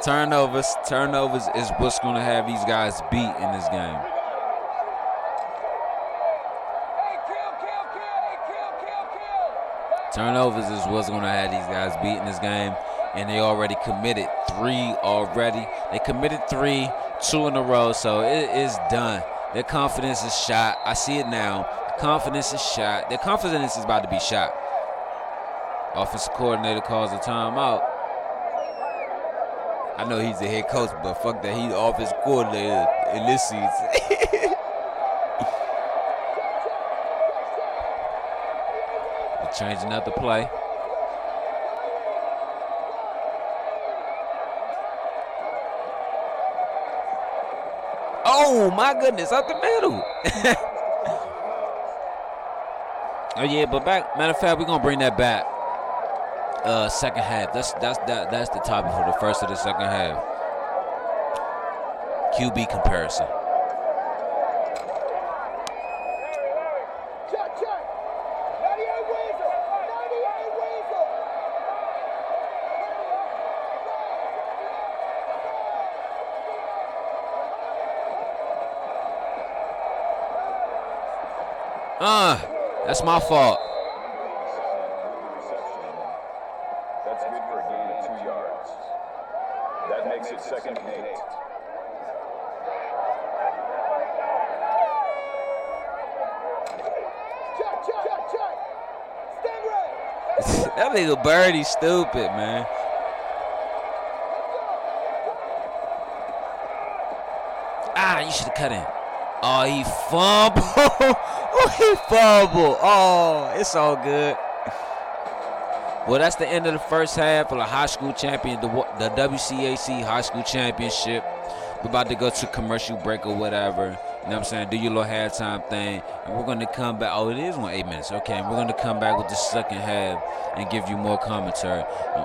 Turnovers is what's going to have these guys beat in this game. Turnovers is what's going to have these guys beat in this game. And they already committed 3 already. They committed 3, 2 in a row, so it is done. Their confidence is shot. I see it now. Confidence is shot. Their confidence is about to be shot. Offensive coordinator calls a timeout. I know he's the head coach, but fuck that. He's the offensive coordinator in this season. They're changing up the play. Oh my goodness, up the middle. Oh yeah, but matter of fact, we're gonna bring that back. Second half. That's the topic for the first of the second half. QB comparison. That's my fault. That's good for a gain of 2 yards. That makes it 2nd and 8. That nigga Birdie stupid, man. You should have cut in. Oh, he fumbled. He fumbled. Oh, it's all good. Well, that's the end of the first half of the high school champion, the WCAC high school championship. We're about to go to commercial break or whatever. You know what I'm saying? Do your little halftime thing. And we're going to come back. Oh, it is 8 minutes. Okay, and we're going to come back with the second half and give you more commentary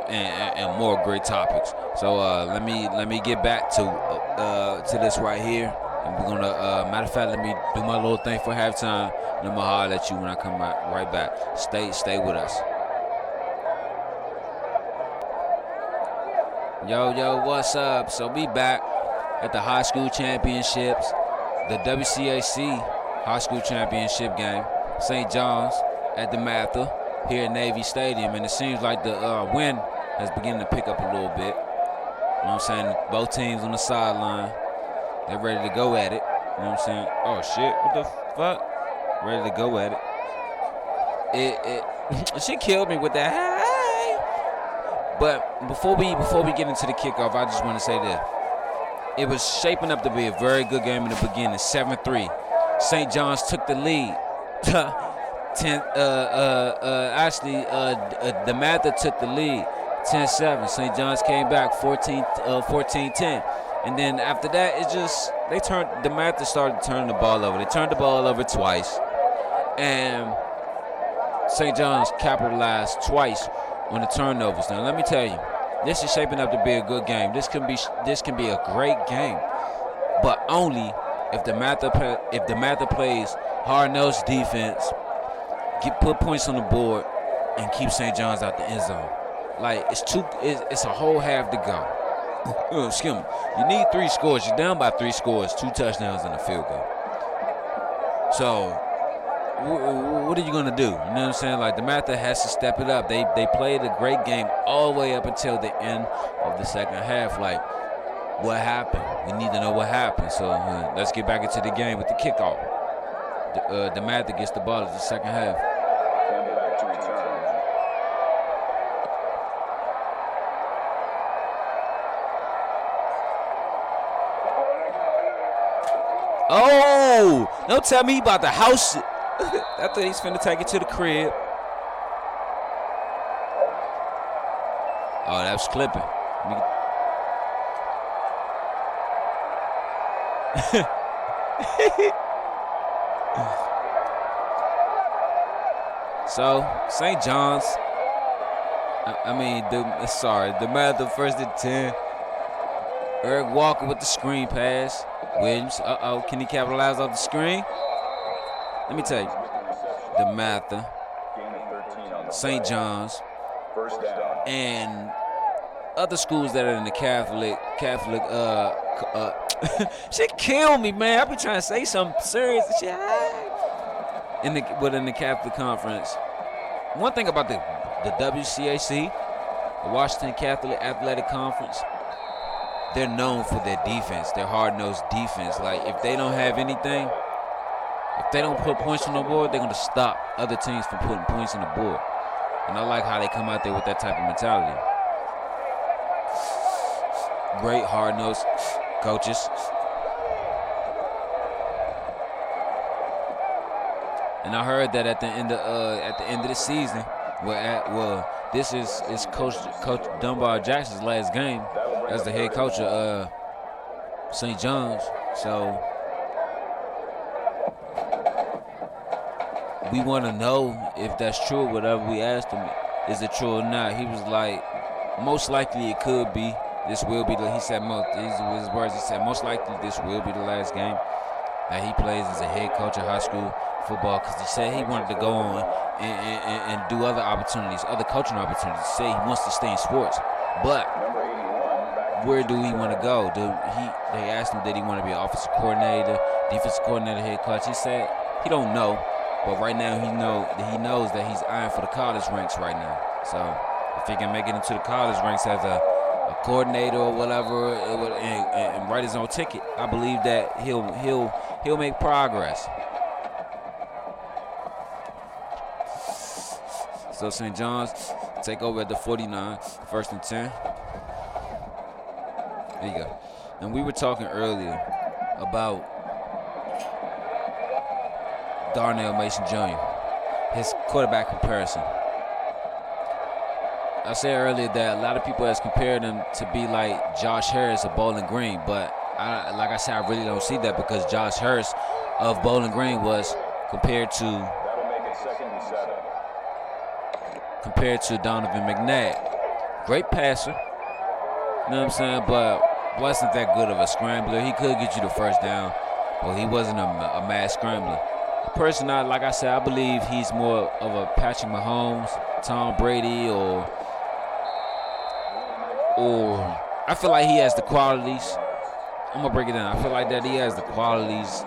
and more great topics. So let me get back to this right here. And we're going to, matter of fact, let me do my little thing for halftime. And I'm going to holler at you when I come right back. Stay with us. Yo, what's up? So we back at the high school championships, the WCAC high school championship game. St. John's at DeMatha here at Navy Stadium. And it seems like the wind has begun to pick up a little bit. You know what I'm saying? Both teams on the sideline. They're ready to go at it. You know what I'm saying? Oh, shit. What the fuck? Ready to go at it. She killed me with that. Hey. But before we get into the kickoff, I just want to say this. It was shaping up to be a very good game in the beginning. 7-3. St. John's took the lead. DeMatha took the lead. 10-7. St. John's came back 14-10. And then after that, DeMatha started turning the ball over. They turned the ball over twice. And St. John's capitalized twice on the turnovers. Now, let me tell you, this is shaping up to be a good game. This can be a great game, but only if DeMatha plays hard-nosed defense, put points on the board, and keep St. John's out the end zone. Like it's a whole half to go. Excuse me. You need 3 scores. You're down by 3 scores, 2 touchdowns and a field goal. So what are you gonna do? You know what I'm saying? Like DeMatha has to step it up. They played a great game all the way up until the end of the second half. Like, what happened? We need to know what happened. So let's get back into the game with the kickoff. DeMatha gets the ball at the second half. Back to return. Oh! Don't tell me he about to house it. I thought he's finna take it to the crib. Oh, that was clipping. So, St. John's. DeMatha first and 10. Eric Walker with the screen pass. Williams, can he capitalize off the screen? Let me tell you, DeMatha, St. John's, and other schools that are in the Catholic. Shit kill me, man. I be trying to say something serious and shit. In the Catholic Conference. One thing about the WCAC, the Washington Catholic Athletic Conference, they're known for their defense, their hard-nosed defense. Like, if they don't have anything, if they don't put points on the board, they're going to stop other teams from putting points on the board. And I like how they come out there with that type of mentality. Great hard-nosed coaches. And I heard that at the end of the season, this is Coach Dunbar Jackson's last game as the head coach of St. John's. So we want to know if that's true. Whatever we asked him, is it true or not? He was like, most likely it could be. This will be the. He said most. These were his words. He said most likely this will be the last game that he plays as a head coach of high school football, because he said he wanted to go on and do other opportunities, other coaching opportunities. He said he wants to stay in sports, but where do he want to go? They asked him, did he want to be an offensive coordinator, defensive coordinator, head coach? He said he don't know, but right now he knows that he's eyeing for the college ranks right now. So if he can make it into the college ranks as a coordinator or whatever, and write his own ticket, I believe that he'll make progress. So St. John's take over at the 49, first and 10. There you go. And we were talking earlier about Darnell Mason Jr., his quarterback comparison. I said earlier that a lot of people has compared him to be like Josh Harris of Bowling Green, but like I said, I really don't see that, because Josh Harris of Bowling Green was compared to Donovan McNabb. Great passer, you know what I'm saying, but wasn't that good of a scrambler. He could get you the first down, but he wasn't a mass scrambler. The person, like I said, I believe he's more of a Patrick Mahomes, Tom Brady, or I feel like he has the qualities. I'm going to break it down. I feel like that he has the qualities.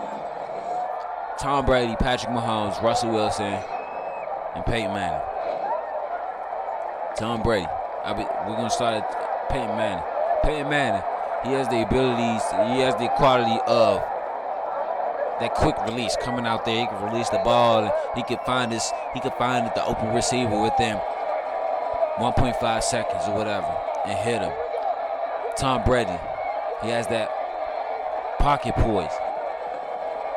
Tom Brady, Patrick Mahomes, Russell Wilson, and Peyton Manning. Tom Brady. We're going to start at Peyton Manning. Peyton Manning, he has the abilities, he has the quality of that quick release, coming out there. He can release the ball, and he can find the open receiver within 1.5 seconds or whatever and hit him. Tom Brady, he has that pocket poise.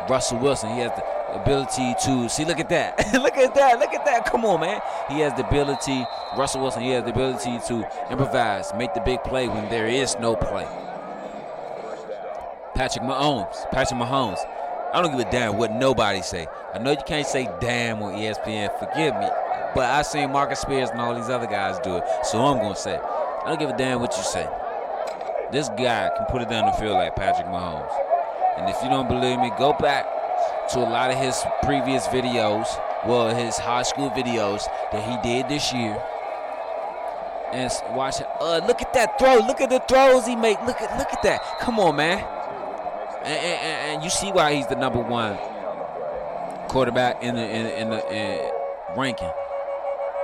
Russell Wilson, he has the ability to see. Look at that. Look at that. Come on, man. He has the ability. Russell Wilson, he has the ability to improvise, make the big play when there is no play. Patrick Mahomes. I don't give a damn what nobody say. I know you can't say damn on ESPN. Forgive me, but I seen Marcus Spears and all these other guys do it, so I'm gonna say, I don't give a damn what you say. This guy can put it down the field like Patrick Mahomes. And if you don't believe me, go back to a lot of his previous videos, his high school videos that he did this year, and watch it. Look at that throw. Look at the throws he make. Look at that. Come on, man. And you see why he's the number one quarterback in the ranking.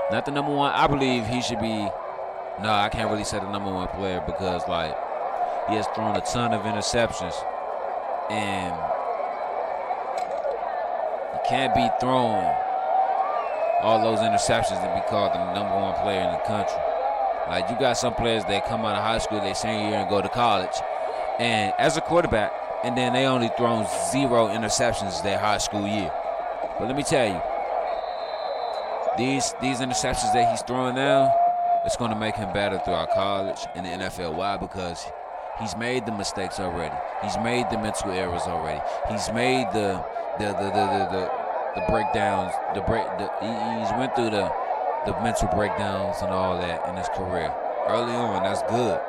Not the number one. I believe he should be. No, I can't really say the number one player because like he has thrown a ton of interceptions, and you can't be throwing all those interceptions and be called the number one player in the country. Like, you got some players that come out of high school their senior year and go to college, and as a quarterback, and then they only thrown 0 interceptions their high school year. But let me tell you, these interceptions that he's throwing now, it's going to make him better throughout college and the NFL. Why? Because he's made the mistakes already. He's made the mental errors already. He's made the breakdowns. He's went through the mental breakdowns and all that in his career early on. That's good.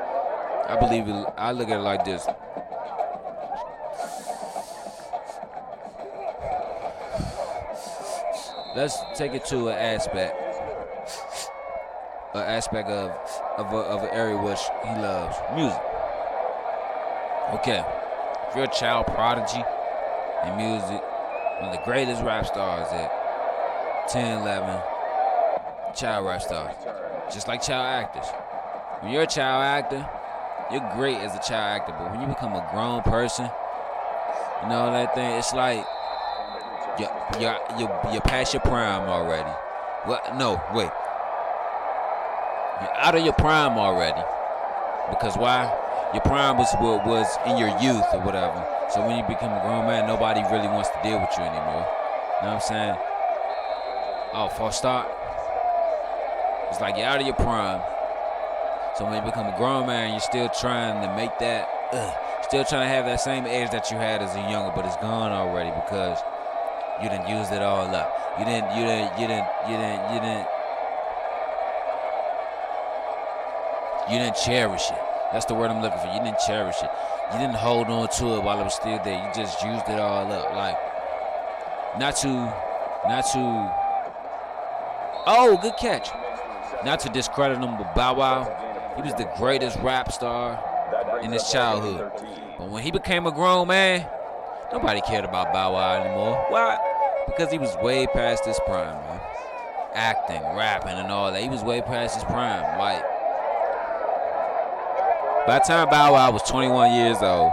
I believe it. I look at it like this. Let's take it to an aspect of an area which he loves, music. Okay, if you're a child prodigy in music, one of the greatest rap stars at 10, 11, child rap stars, just like child actors. When you're a child actor, you're great as a child actor, but when you become a grown person, you know that thing, it's like you're past your prime already. Well, no, wait. You're out of your prime already. Because why? Your prime was in your youth or whatever. So when you become a grown man, nobody really wants to deal with you anymore. You know what I'm saying? Oh, for a start, it's like you're out of your prime. So when you become a grown man, you're still trying to make that, still trying to have that same edge that you had as a younger, but it's gone already because you didn't use it all up. You didn't cherish it. That's the word I'm looking for. You didn't cherish it. You didn't hold on to it while it was still there. You just used it all up. Like, not to, oh, good catch. Not to discredit him, but Bow Wow, he was the greatest rap star in his childhood. But when he became a grown man, nobody cared about Bow Wow anymore. Why? Because he was way past his prime, man. Acting, rapping, and all that. He was way past his prime. Like, by the time Bow Wow was 21 years old,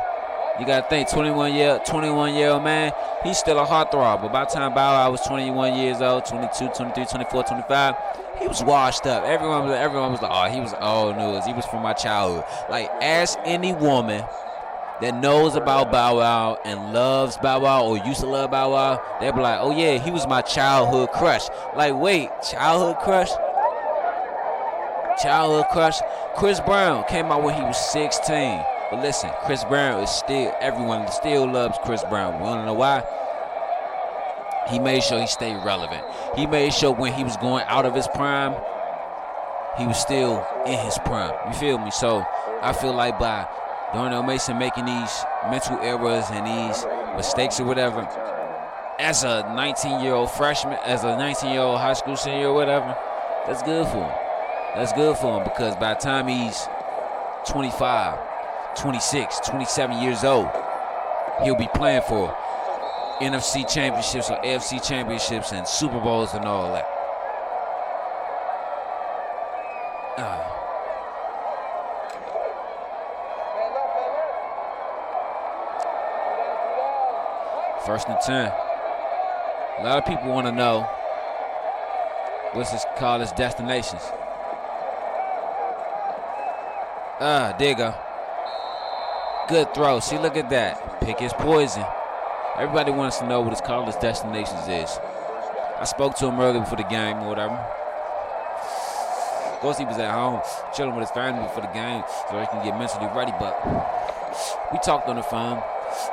you gotta think 21-year-old man, he's still a heartthrob. But by the time Bow Wow was 21 years old, 22, 23, 24, 25, he was washed up. Everyone was like, oh, he was old news. He was from my childhood. Like, ask any woman that knows about Bow Wow and loves Bow Wow or used to love Bow Wow, they'll be like, oh yeah, he was my childhood crush. Like, wait, childhood crush? Childhood crush? Chris Brown came out when he was 16. But listen, Chris Brown is still, everyone still loves Chris Brown. You wanna know why? He made sure he stayed relevant. He made sure when he was going out of his prime, he was still in his prime. You feel me? So I feel like by Darnell Mason making these mental errors and these mistakes or whatever, as a 19-year-old freshman, as a 19-year-old high school senior or whatever, that's good for him. That's good for him because by the time he's 25, 26, 27 years old, he'll be playing for NFC championships or AFC championships and Super Bowls and all that. First and 10. A lot of people want to know what's his college destinations. There you go. Good throw. See, look at that. Pick his poison. Everybody wants to know what his college destinations is. I spoke to him earlier before the game or whatever. Of course, he was at home chilling with his family before the game so he can get mentally ready. But we talked on the phone,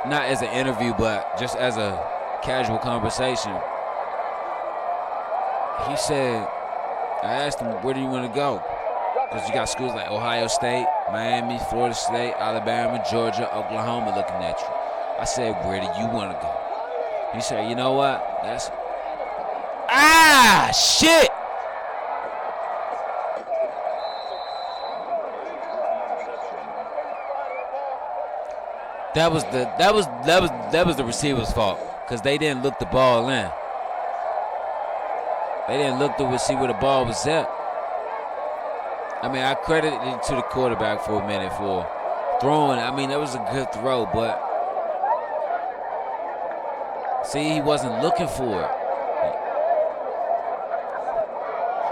not as an interview, but just as a casual conversation. He said, I asked him, where do you want to go? Because you got schools like Ohio State, Miami, Florida State, Alabama, Georgia, Oklahoma looking at you. I said, where do you want to go? He said, you know what? That's... shit! That was the receiver's fault because they didn't look the ball in. They didn't look to see where the ball was at. I mean, I credit it to the quarterback for a minute for throwing. I mean, that was a good throw, but see, he wasn't looking for it.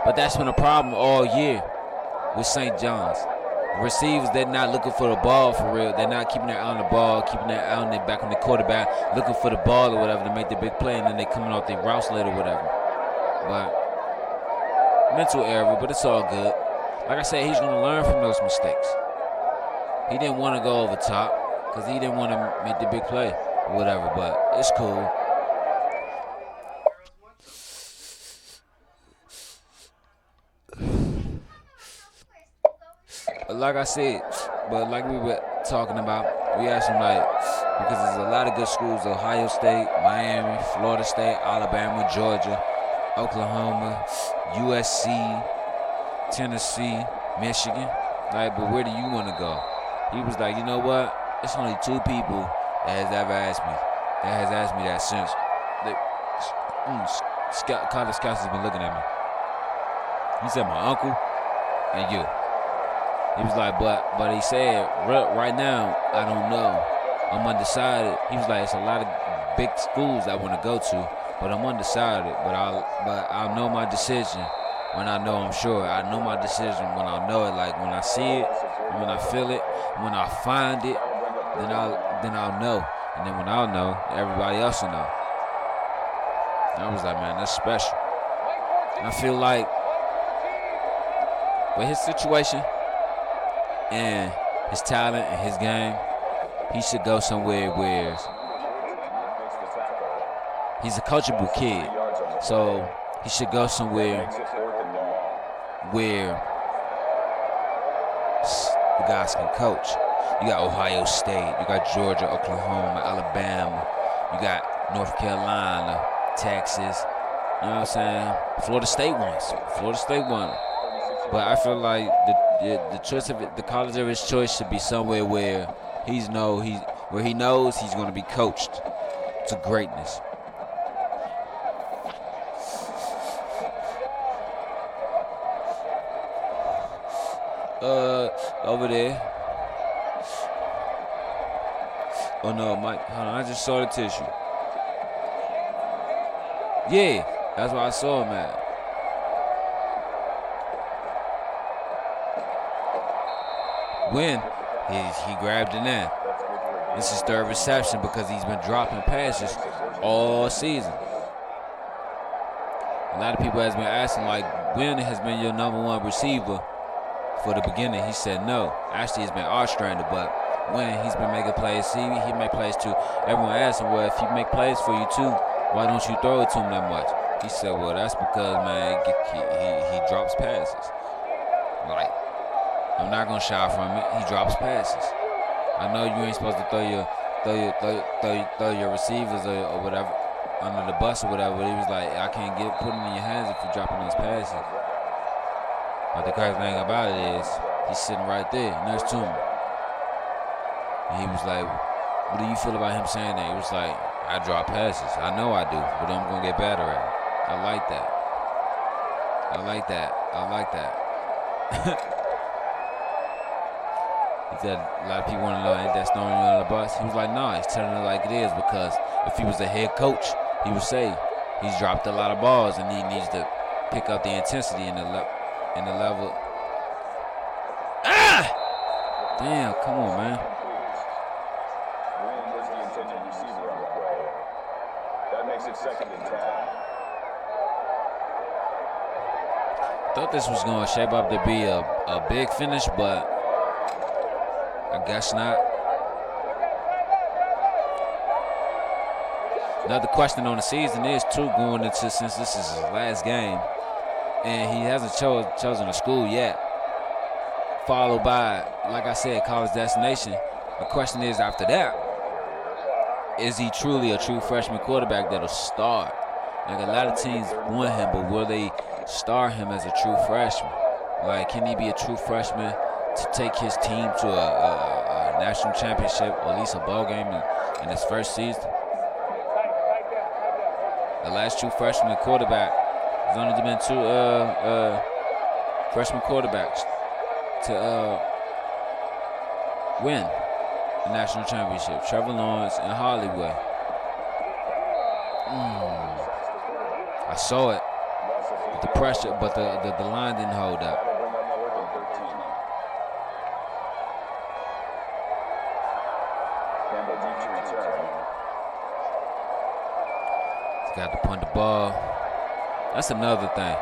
But that's been a problem all year with St. John's. The receivers, they're not looking for the ball for real. They're not keeping their eye on the ball, keeping their eye on their back on the quarterback, looking for the ball or whatever to make the big play, and then they coming off their routes later or whatever. But mental error, but it's all good. Like I said, he's going to learn from those mistakes. He didn't want to go over top because he didn't want to make the big play or whatever, but it's cool. Like I said, but like we were talking about, we had some because there's a lot of good schools: Ohio State, Miami, Florida State, Alabama, Georgia, Oklahoma, USC, Tennessee, Michigan. But where do you want to go? He was like, you know what? It's only 2 people that has ever asked me. That since college scouts has been looking at me. He said my uncle and you. He was like, but he said, right now, I don't know. I'm undecided. He was like, it's a lot of big schools I want to go to, but I'm undecided. But I'll know my decision when I know I'm sure. I know my decision when I know it. Like when I see it, when I feel it, when I find it, then I'll know. And then when I'll know, everybody else will know. And I was like, man, that's special. I feel like with his situation and his talent and his game, he should go somewhere where he's a coachable kid. So he should go somewhere where the guys can coach. You got Ohio State, you got Georgia, Oklahoma, Alabama, you got North Carolina, Texas, you know what I'm saying? Florida State won. But I feel like the choice of it, the college of his choice should be somewhere where he knows he's going to be coached to greatness. Over there. Oh no, Mike, hold on, I just saw the tissue. Yeah, that's why I saw him at. When he grabbed it in. This is 3rd reception because he's been dropping passes all season. A lot of people has been asking, like, when has been your #1 receiver for the beginning? He said no. Actually, it's been Ostrander, but when he's been making plays, he make plays too. Everyone asked him, well, if he make plays for you too, why don't you throw it to him that much? He said, well, that's because, man, he drops passes. Like, I'm not gonna shy from it. He drops passes. I know you ain't supposed to throw your receivers or whatever under the bus or whatever. But he was like, I can't put it in your hands if you're dropping those passes. But the crazy thing about it is, he's sitting right there next to him. And he was like, what do you feel about him saying that? He was like, I drop passes. I know I do, but I'm gonna get better at it. I like that. He said a lot of people want to know, ain't that throwing you under the bus? He was like, nah, he's telling it like it is, because if he was a head coach, he would say he's dropped a lot of balls and he needs to pick up the intensity in the level. Ah! Damn, come on, man. That makes it 2nd and 10. Thought this was going to shape up to be a big finish, but I guess not. Another question on the season is, too, going into, since this is his last game, and he hasn't chosen a school yet, followed by, like I said, college destination. The question is, after that, is he truly a true freshman quarterback that'll start? Like, a lot of teams want him, but will they start him as a true freshman? Like, can he be a true freshman to take his team to a national championship, or at least a bowl game in his first season? The last true freshman quarterback There's only been 2 freshman quarterbacks to win the national championship. Trevor Lawrence and Hollywood. I saw it. The pressure, but the line didn't hold up. He's got to punt the ball. That's another thing.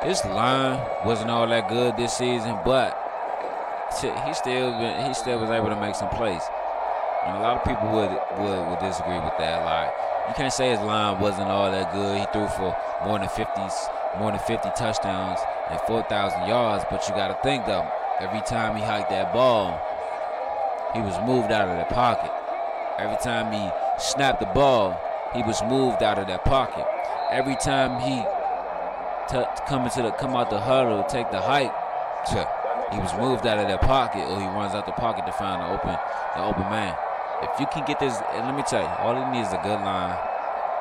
His line wasn't all that good this season, but he still was able to make some plays. And a lot of people would disagree with that. Like, you can't say his line wasn't all that good. He threw for more than 50 touchdowns and 4,000 yards. But you got to think though, every time he hiked that ball, he was moved out of that pocket. Every time he snapped the ball, he was moved out of that pocket. Every time he come out the huddle, take the hike, he was moved out of that pocket, or he runs out the pocket to find the open man. If you can get this, and let me tell you, all he needs is a good line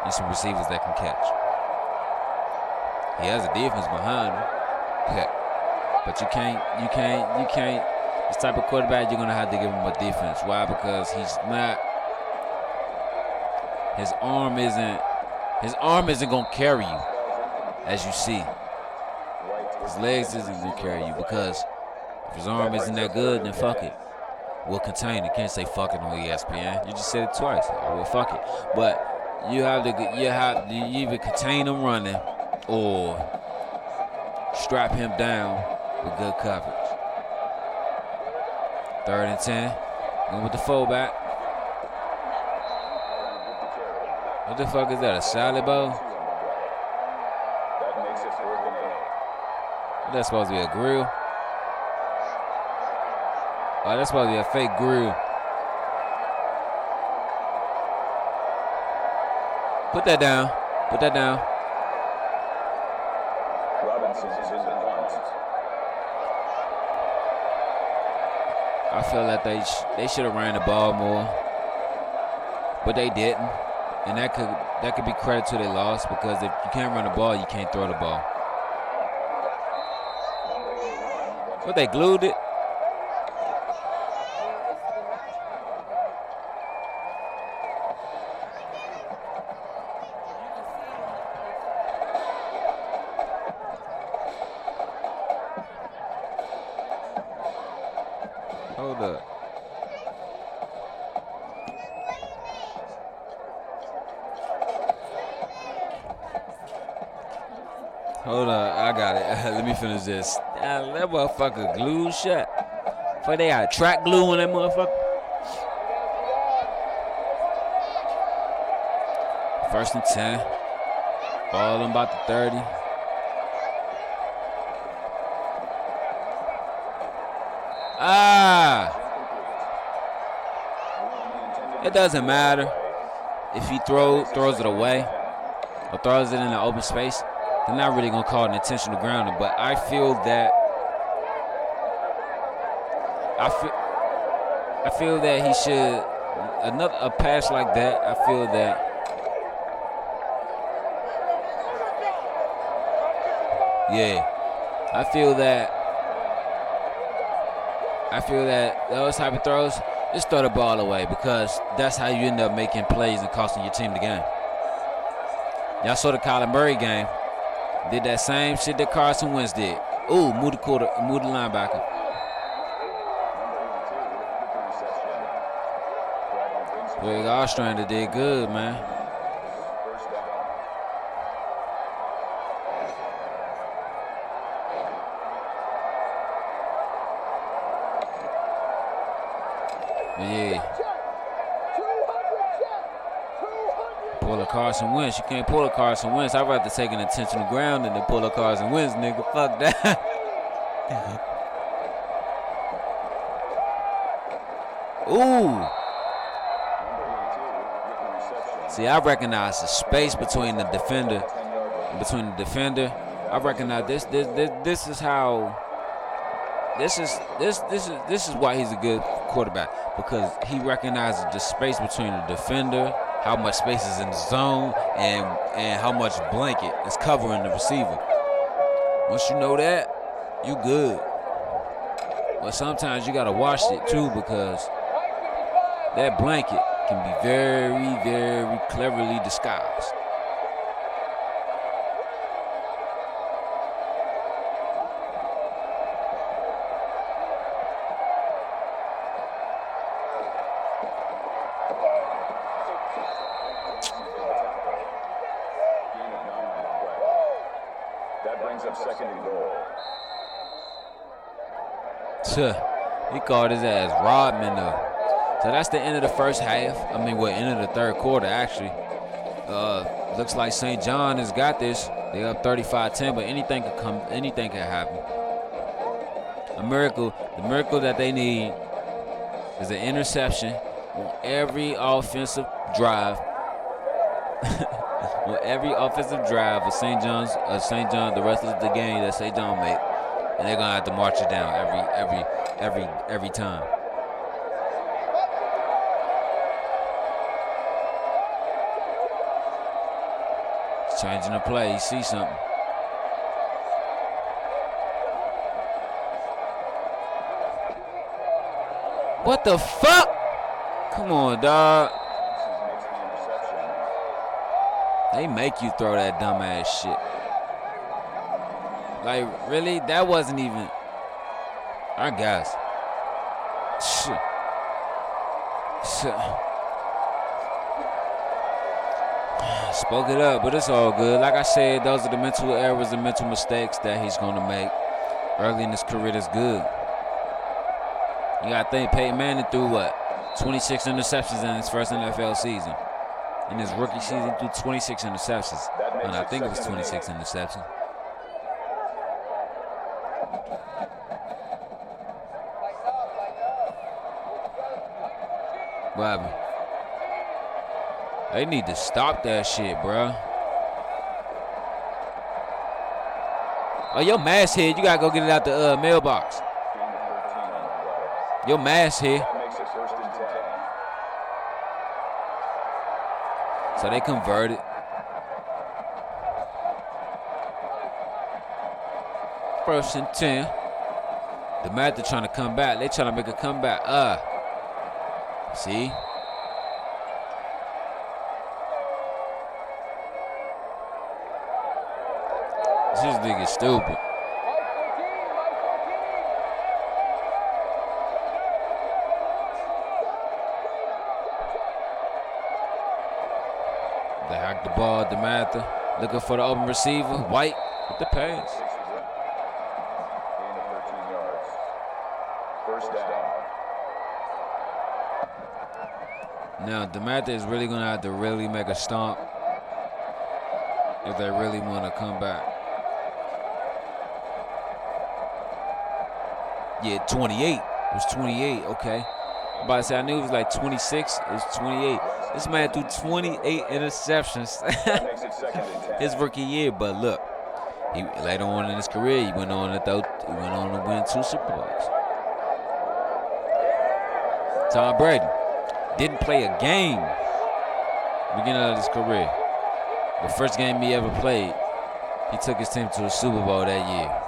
and some receivers that can catch. He has a defense behind him, but you can't. This type of quarterback, you're gonna have to give him a defense. Why? Because he's not. His arm isn't gonna carry you, as you see. His legs isn't gonna carry you, because if his arm isn't that good, then fuck it. We'll contain it. Can't say fuck it on ESPN. You just said it twice. Well, fuck it. But you either contain him running or strap him down with good coverage. 3rd and 10. Going with the fullback. What the fuck is that? A salad bowl? That's supposed to be a grill. Oh, that's supposed to be a fake grill. Put that down. Put that down. I feel like they should have ran the ball more, but they didn't, and that could be credit to their loss, because if you can't run the ball, you can't throw the ball. But they glued it. Hold up. Hold up, I got it. Let me finish this. That motherfucker glued shut. Fuck, they got track glue on that motherfucker. 1st and 10. Ball on about the 30. It doesn't matter if he throws it away or throws it in the open space. They're not really gonna call it an intentional grounding, but I feel that he should, a pass like that. I feel that those type of throws, just throw the ball away, because that's how you end up making plays and costing your team the game. Y'all saw the Kyler Murray game. Did that same shit that Carson Wentz did. Ooh, move the linebacker. Greg Ostrander did good, man. Yeah. Pull a Carson Wentz. You can't pull a Carson Wentz. I'd rather take an intentional grounding than pull a Carson Wentz, nigga. Fuck that. Ooh. See, I recognize the space between the defender. I recognize this is how. This is why he's a good quarterback, because he recognizes the space between the defender how much space is in the zone and how much blanket is covering the receiver. Once you know that, you good. But sometimes you gotta watch it too, because that blanket can be very, very cleverly disguised. That brings up second and goal. He called his ass Rodman though. So that's the end of the first half. I mean, end of the third quarter actually. Looks like St. John has got this. They're up 35-10, but anything can happen. The miracle that they need is an interception on every offensive drive. On every offensive drive of St. John, the rest of the game that St. John made, and they're gonna have to march it down every time. He's changing the play. He sees something. What the fuck? Come on, dog. They make you throw that dumbass shit. Like, really? That wasn't even. I guess. Shit. Spoke it up, but it's all good. Like I said, those are the mental errors and mental mistakes that he's going to make early in his career. That's good. You got to think, Peyton Manning threw what? 26 interceptions in his first NFL season. In his rookie season, he threw 26 interceptions. And I think it was 26 interceptions. What happened? They need to stop that shit, bro. Oh, your mask here. You gotta go get it out the mailbox. Your mask here. So they converted. First and 10. DeMatha trying to come back. They trying to make a comeback. See? This nigga stupid. They hacked the ball, DeMatha looking for the open receiver. White with the pass. First down. Now DeMatha is really gonna have to really make a stomp if they really want to come back. Yeah, 28. It was 28. Okay. I'm about to say, I knew it was like 26. It was 28. This man threw 28 interceptions his rookie year. But look, he later on in his career, he went on to win 2 Super Bowls. Tom Brady didn't play a game beginning of his career. The first game he ever played, he took his team to a Super Bowl that year.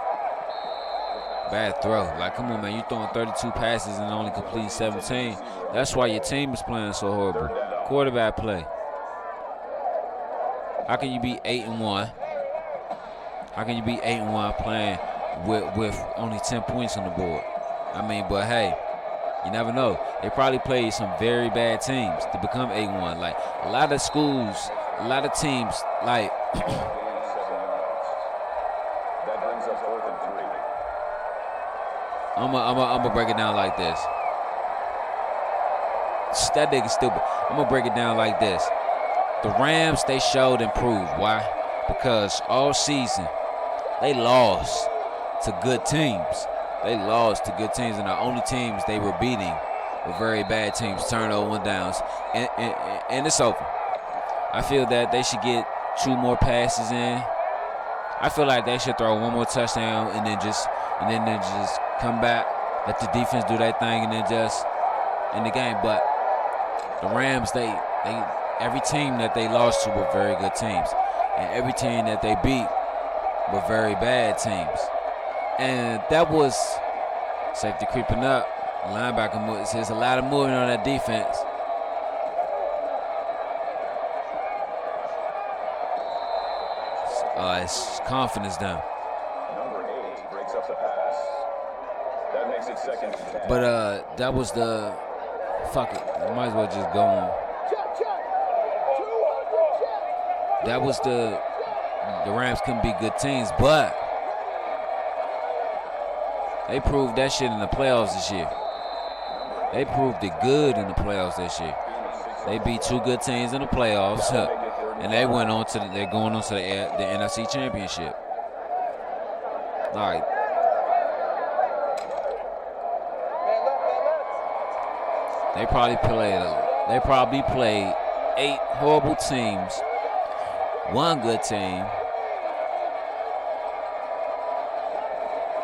Bad throw. Like, come on, man. You throwing 32 passes and only completing 17. That's why your team is playing so horrible. Quarterback play. How can you be 8-1? How can you be 8-1 playing with only 10 points on the board? I mean, but hey, you never know. They probably played some very bad teams to become 8-1. Like, a lot of schools, a lot of teams, like I'm gonna break it down like this. That nigga stupid. I'm gonna break it down like this. The Rams, they showed and proved. Why? Because all season they lost to good teams. They lost to good teams, and the only teams they were beating were very bad teams, turnover and downs, and it's over. I feel that they should get 2 more passes in. I feel like they should throw 1 more touchdown and then just come back, let the defense do their thing, and then just in the game. But the Rams, they every team that they lost to were very good teams, and every team that they beat were very bad teams. And that was safety creeping up. Linebacker move. There's a lot of movement on that defense. It's confidence down. Number 8 breaks up the pass. That makes it 2nd and 10. But that was the fuck it. Might as well just go on. That was the Rams couldn't be good teams, but they proved that shit in the playoffs this year. They proved it good in the playoffs this year. They beat 2 good teams in the playoffs, and they went on to they're going on to the NFC Championship. All right. They probably played 8 horrible teams, 1 good team.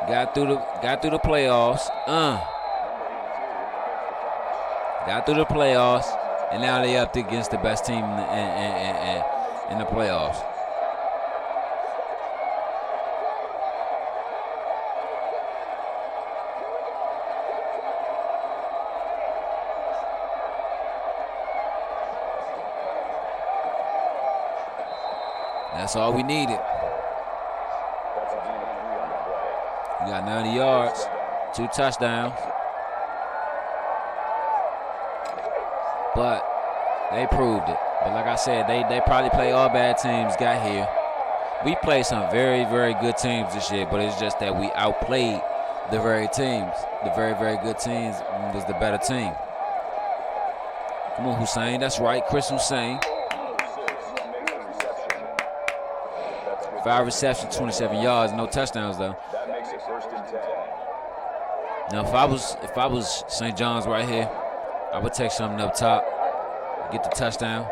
Got through the playoffs. Got through the playoffs, and now they up against the best team in the playoffs. That's all we needed. We got 90 yards, 2 touchdowns. But they proved it. But like I said, they probably play all bad teams, got here. We played some very, very good teams this year, but it's just that we outplayed the very teams. The very, very good teams was the better team. Come on, Hussein. That's right, Chris Hussein. 5 receptions, 27 yards, no touchdowns though. That makes it 1st and 10. Now, if I was St. John's right here, I would take something up top, get the touchdown.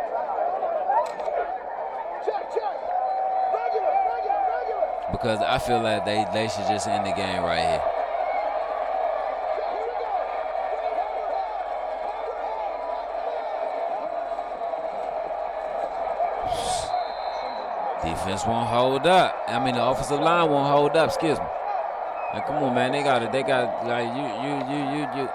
Because I feel like they should just end the game right here. Defense won't hold up. I mean, the offensive line won't hold up. Excuse me. Like, come on, man. They got like you.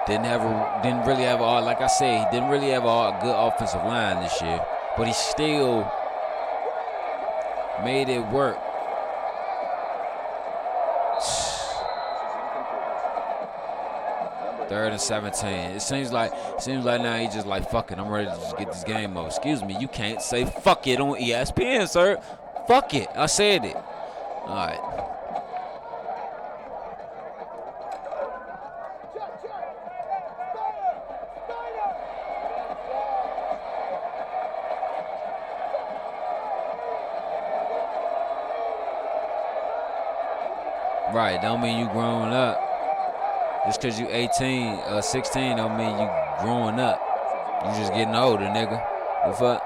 Didn't really have like I said, he didn't really have a good offensive line this year, but he still made it work. Third and 17. It seems like now he's just like, fuck it, I'm ready to just get this game over. Excuse me, you can't say fuck it on ESPN, sir. Fuck it, I said it. All right. Right, don't mean you growing up. Just because you 18, 16 don't mean you growing up. You just getting older, nigga. The fuck?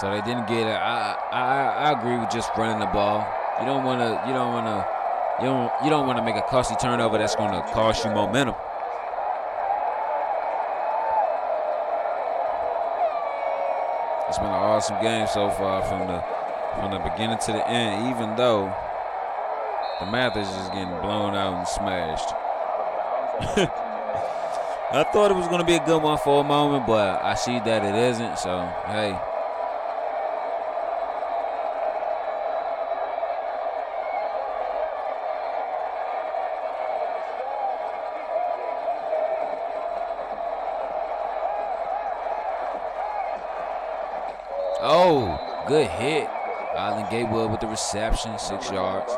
So they didn't get it. I agree with just running the ball. You don't want to make a costly turnover that's going to cost you momentum. It's been an awesome game so far from the beginning to the end, even though DeMatha is just getting blown out and smashed. I thought it was going to be a good one for a moment, but I see that it isn't, so hey. Oh, good hit. Island Gatewood with the reception, 6 yards.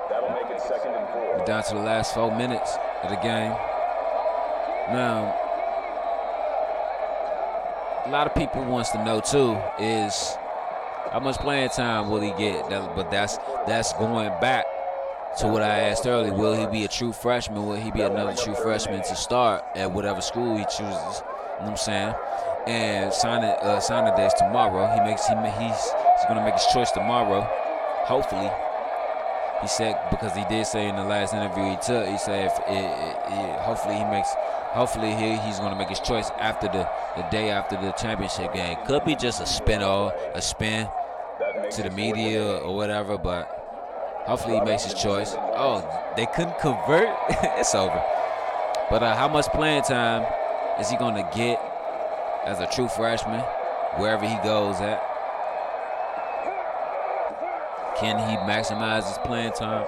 That'll make it 2nd and 4. We're down to the last 4 minutes of the game. Now, a lot of people wants to know too is how much playing time will he get? But that's going back to what I asked earlier. Will he be a true freshman? Will he be another true freshman to start at whatever school he chooses? You know what I'm saying? And signing day is tomorrow. He's going to make his choice tomorrow, hopefully. He said, because he did say in the last interview he took, he said hopefully he's going to make his choice after the day after the championship game. Could be just a spin to the media or whatever, but hopefully he makes his choice. Oh, they couldn't convert? It's over. But how much playing time is he going to get as a true freshman, wherever he goes at? Can he maximize his playing time?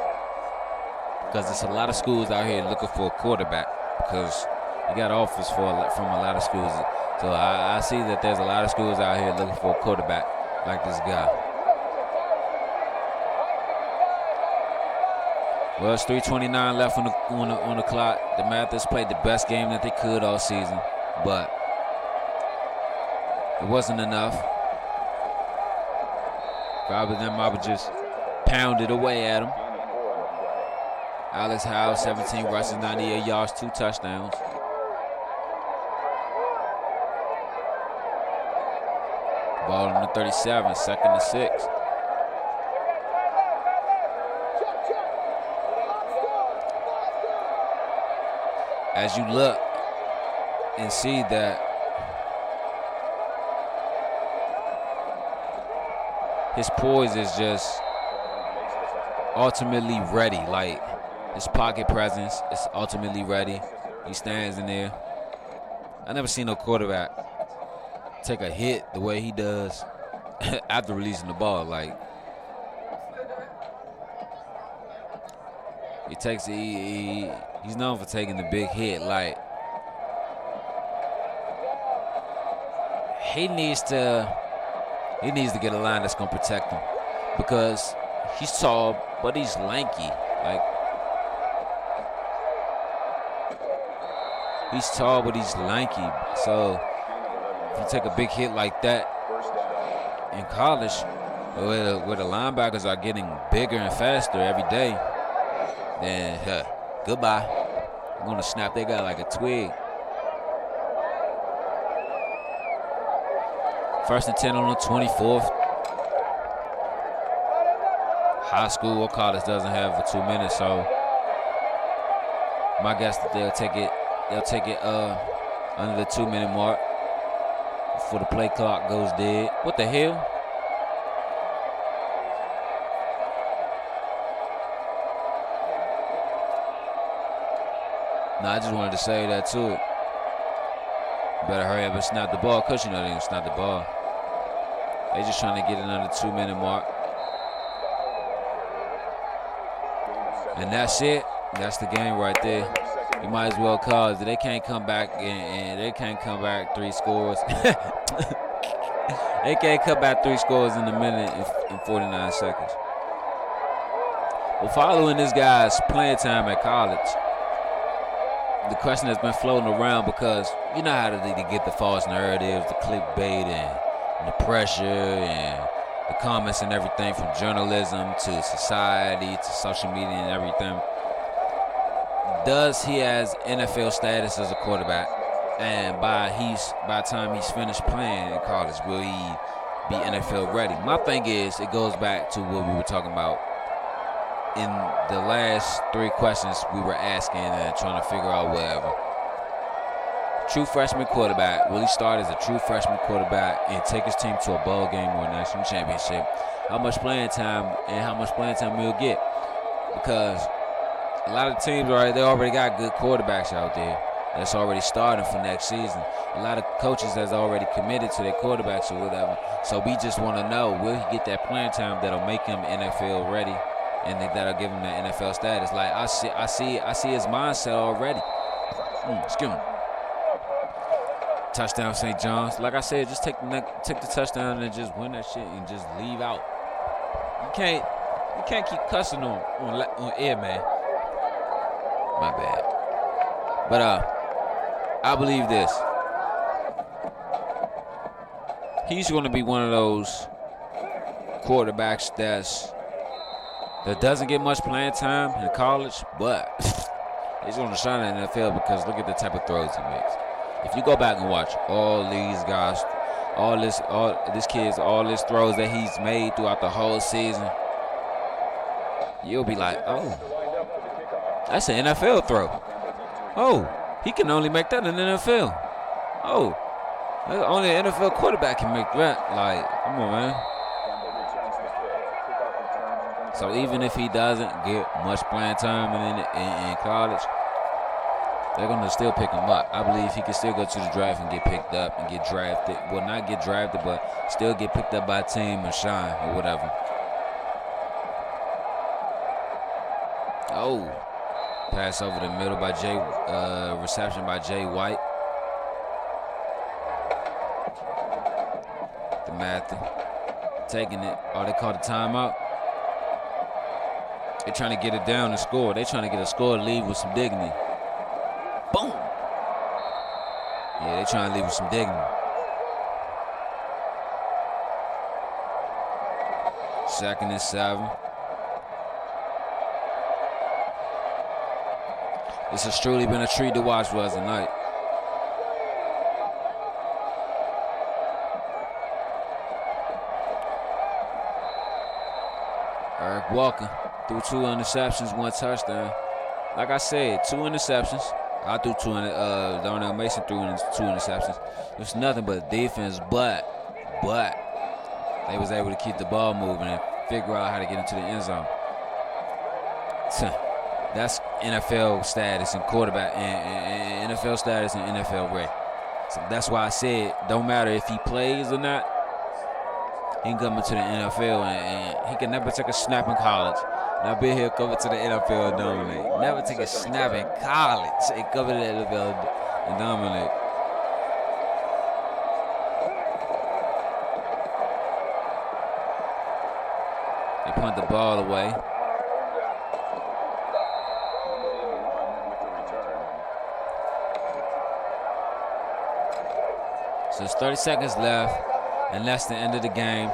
Because there's a lot of schools out here looking for a quarterback, because you got offers from a lot of schools. So I see that there's a lot of schools out here looking for a quarterback like this guy. Well, it's 3:29 left on the clock. DeMatha played the best game that they could all season, but it wasn't enough. Probably them Maba just pounded away at him. Alex Howe, 17 rushes, 98 yards, 2 touchdowns. Ball on the 37, 2nd and 6. As you look and see that his poise is just ultimately ready. Like, his pocket presence is ultimately ready. He stands in there. I never seen no quarterback take a hit the way he does after releasing the ball. Like, he takes it. He's known for taking the big hit. Like, he needs to get a line that's gonna protect him, because he's tall but he's lanky. Like, he's tall but he's lanky. So if you take a big hit like that in college, where the linebackers are getting bigger and faster every day, then goodbye. I'm gonna snap that guy like a twig. 1st and 10 on the 24th. High school or college doesn't have for 2 minutes, so my guess that they'll take it under the 2-minute mark before the play clock goes dead. What the hell? No, I just wanted to say that too. Better hurry up and snap the ball, because you know they didn't snap the ball. They just trying to get it under the 2-minute mark. And that's it. That's the game right there. You might as well call it. They can't come back and they can't come back 3 scores. They can't come back 3 scores in a minute and 49 seconds. Well, following this guy's playing time at college, the question has been floating around, because you know how they get the false narratives, the clickbait, and the pressure, and the comments and everything, from journalism to society to social media and everything. Does he has NFL status as a quarterback? And by the time he's finished playing in college, will he be NFL ready? My thing is, it goes back to what we were talking about in the last 3 questions we were asking and trying to figure out whatever. True freshman quarterback. Will he start as a true freshman quarterback and take his team to a bowl game or a national championship? How much playing time will he get? Because a lot of teams, they already got good quarterbacks out there that's already starting for next season. A lot of coaches that's already committed to their quarterbacks or whatever. So we just want to know, will he get that playing time that'll make him NFL ready, and that'll give him the NFL status? Like, I see his mindset already. Excuse me. Touchdown, St. John's. Like I said, just take the touchdown and just win that shit and just leave out. You can't keep cussing on air, man. My bad. But I believe this. He's going to be one of those quarterbacks that doesn't get much playing time in college, but he's going to shine in the NFL, because look at the type of throws he makes. If you go back and watch all these guys, all these throws that he's made throughout the whole season, you'll be like, oh, that's an NFL throw. Oh, he can only make that in the NFL. Oh, only an NFL quarterback can make that. Like, come on, man. So even if he doesn't get much playing time in college, they're going to still pick him up. I believe he can still go to the draft and get picked up and get drafted. Well, not get drafted, but still get picked up by a team and shine or whatever. Oh, pass over the middle by reception by Jay White. DeMatha taking it. Oh, they called a timeout. They're trying to get it down and score. They're trying to get a score lead with some dignity. Boom. Yeah, they're trying to leave with some dignity. Second and 7. This has truly been a treat to watch for us tonight. Eric Walker threw 2 interceptions, 1 touchdown. Like I said, 2 interceptions. I threw 2. Darnell Mason threw 2 interceptions. It was nothing but defense, but they was able to keep the ball moving and figure out how to get into the end zone. That's NFL status and quarterback and NFL status and NFL rate. So that's why I said don't matter if he plays or not. He can come into the NFL and he can never take a snap in college. Now be here coming to the NFL and dominate. Never take a snap in college and come to the NFL and dominate. They punt the ball away. So there's 30 seconds left, and that's the end of the game.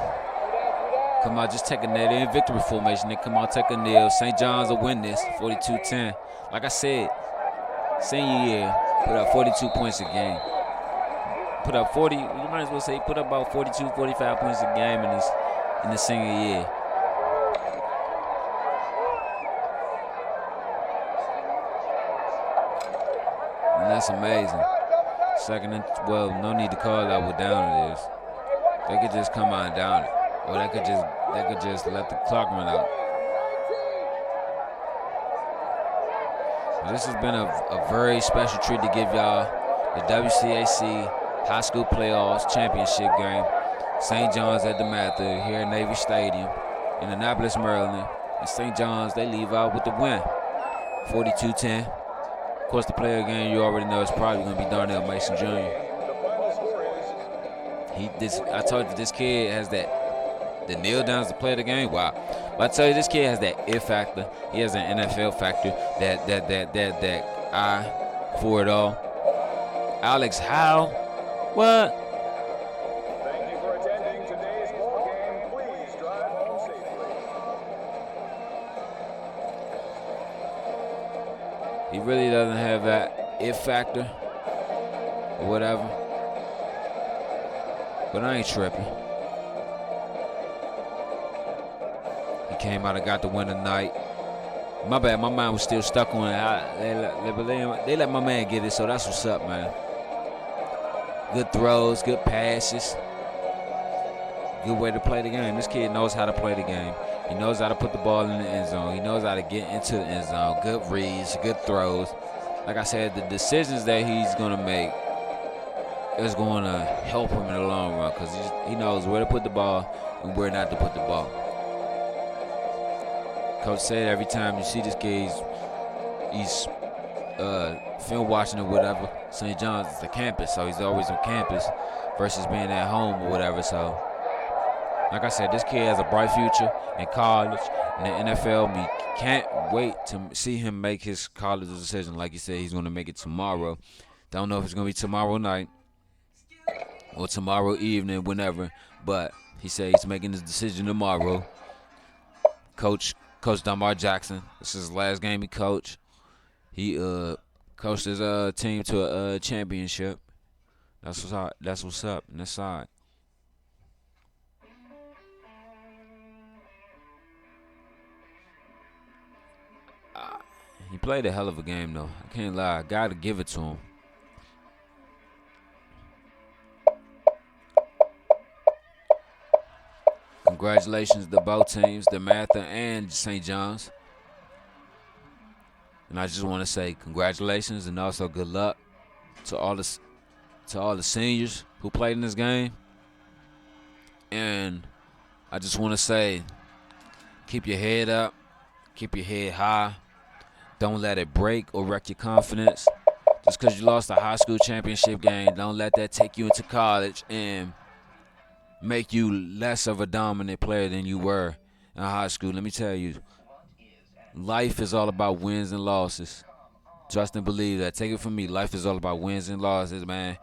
Come out, just take a knee. They're in victory formation. They come out, take a kneel. St. John's will win this, 42-10. Like I said, senior year, put up 42 points a game. Put up 40, you might as well say he put up about 42, 45 points a game in the senior year. And that's amazing. Second and, well, no need to call out what down it is. They could just come out and down it. Or they could just let the clock run out. This has been a very special treat to give y'all the WCAC High School Playoffs Championship game. St. John's at DeMatha here at Navy Stadium in Annapolis, Maryland. And St. John's, they leave out with the win, 42-10. Of course, the player game you already know is probably going to be Darnell Mason Jr. I told you this kid has the kneel downs to play the game. Wow. But I tell you, this kid has that it factor. He has an NFL factor, that eye for it all. Alex Howe, what? Thank you for attending today's ball game. Please drive home safely. He really doesn't have that it factor or whatever. But I ain't tripping. He came out and got the win tonight. My bad, my mind was still stuck on it. They let my man get it, so that's what's up, man. Good throws, good passes. Good way to play the game. This kid knows how to play the game. He knows how to put the ball in the end zone. He knows how to get into the end zone. Good reads, good throws. Like I said, the decisions that he's going to make is going to help him in the long run because he knows where to put the ball and where not to put the ball. Coach said every time you see this kid, he's film watching or whatever. St. John's is the campus, so he's always on campus versus being at home or whatever. So, like I said, this kid has a bright future in college, in the NFL. We can't wait to see him make his college decision. Like you said, he's going to make it tomorrow. Don't know if it's going to be tomorrow night or tomorrow evening, whenever. But he said he's making his decision tomorrow. Coach Dunbar Jackson, this is his last game he coached. He coached his team to a championship. That's what's up on this side. He played a hell of a game, though. I can't lie. I got to give it to him. Congratulations to both teams, DeMatha and St. John's. And I just want to say congratulations and also good luck to all the seniors who played in this game. And I just want to say, keep your head up, keep your head high. Don't let it break or wreck your confidence. Just because you lost a high school championship game, don't let that take you into college and make you less of a dominant player than you were in high school. Let me tell you, life is all about wins and losses. Trust and believe that. Take it from me. Life is all about wins and losses, man.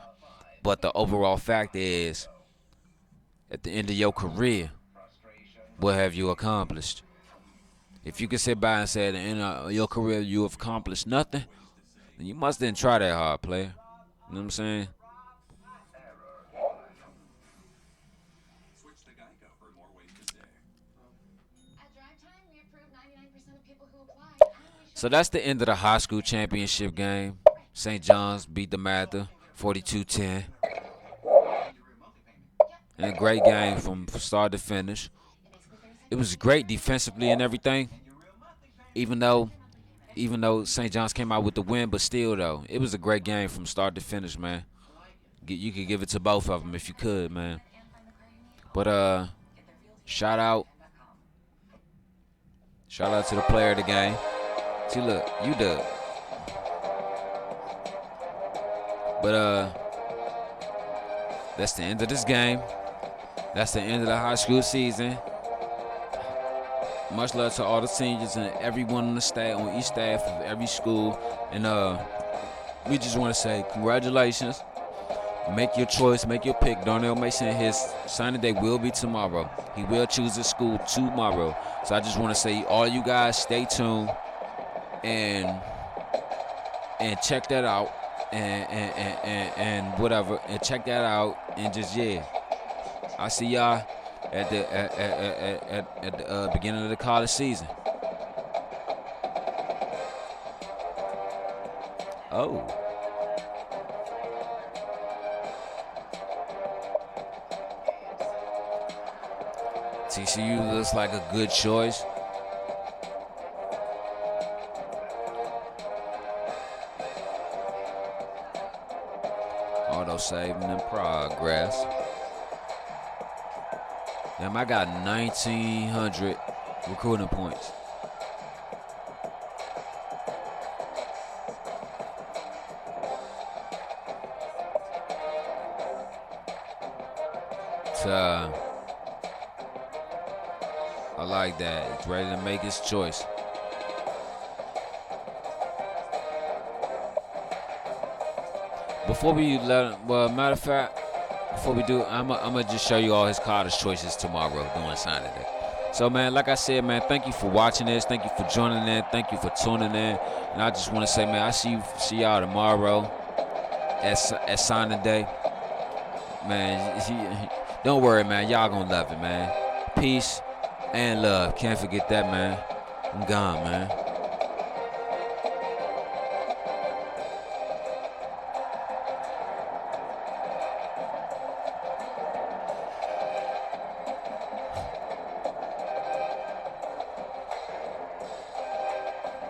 But the overall fact is, at the end of your career, what have you accomplished? If you can sit by and say at the end of your career you have accomplished nothing, then you must didn't try that hard, player. You know what I'm saying? So that's the end of the high school championship game. St. John's beat DeMatha 42-10. And a great game from start to finish. It was great defensively and everything. Even though St. John's came out with the win, but still though, it was a great game from start to finish, man. You could give it to both of them if you could, man. But shout out to the player of the game. See, look, UW. But that's the end of this game. That's the end of the high school season. Much love to all the seniors and everyone on the staff, on each staff of every school. And we just want to say congratulations. Make your choice, make your pick. Darnell Mason, his signing day will be tomorrow. He will choose his school tomorrow. So I just want to say, all you guys, stay tuned and check that out and whatever, and check that out and just I see y'all at the beginning of the college season. Oh. TCU looks like a good choice. Auto saving in progress. Damn, I got 1,900 recruiting points. I like that. He's ready to make his choice. Before we matter of fact, before we do, I'm gonna just show you all his college choices tomorrow during signing day. So, man, like I said, man, thank you for watching this. Thank you for joining in. Thank you for tuning in. And I just want to say, man, I see y'all tomorrow at signing day. Man, don't worry, man. Y'all gonna love it, man. Peace and love. Can't forget that, man. I'm gone, man.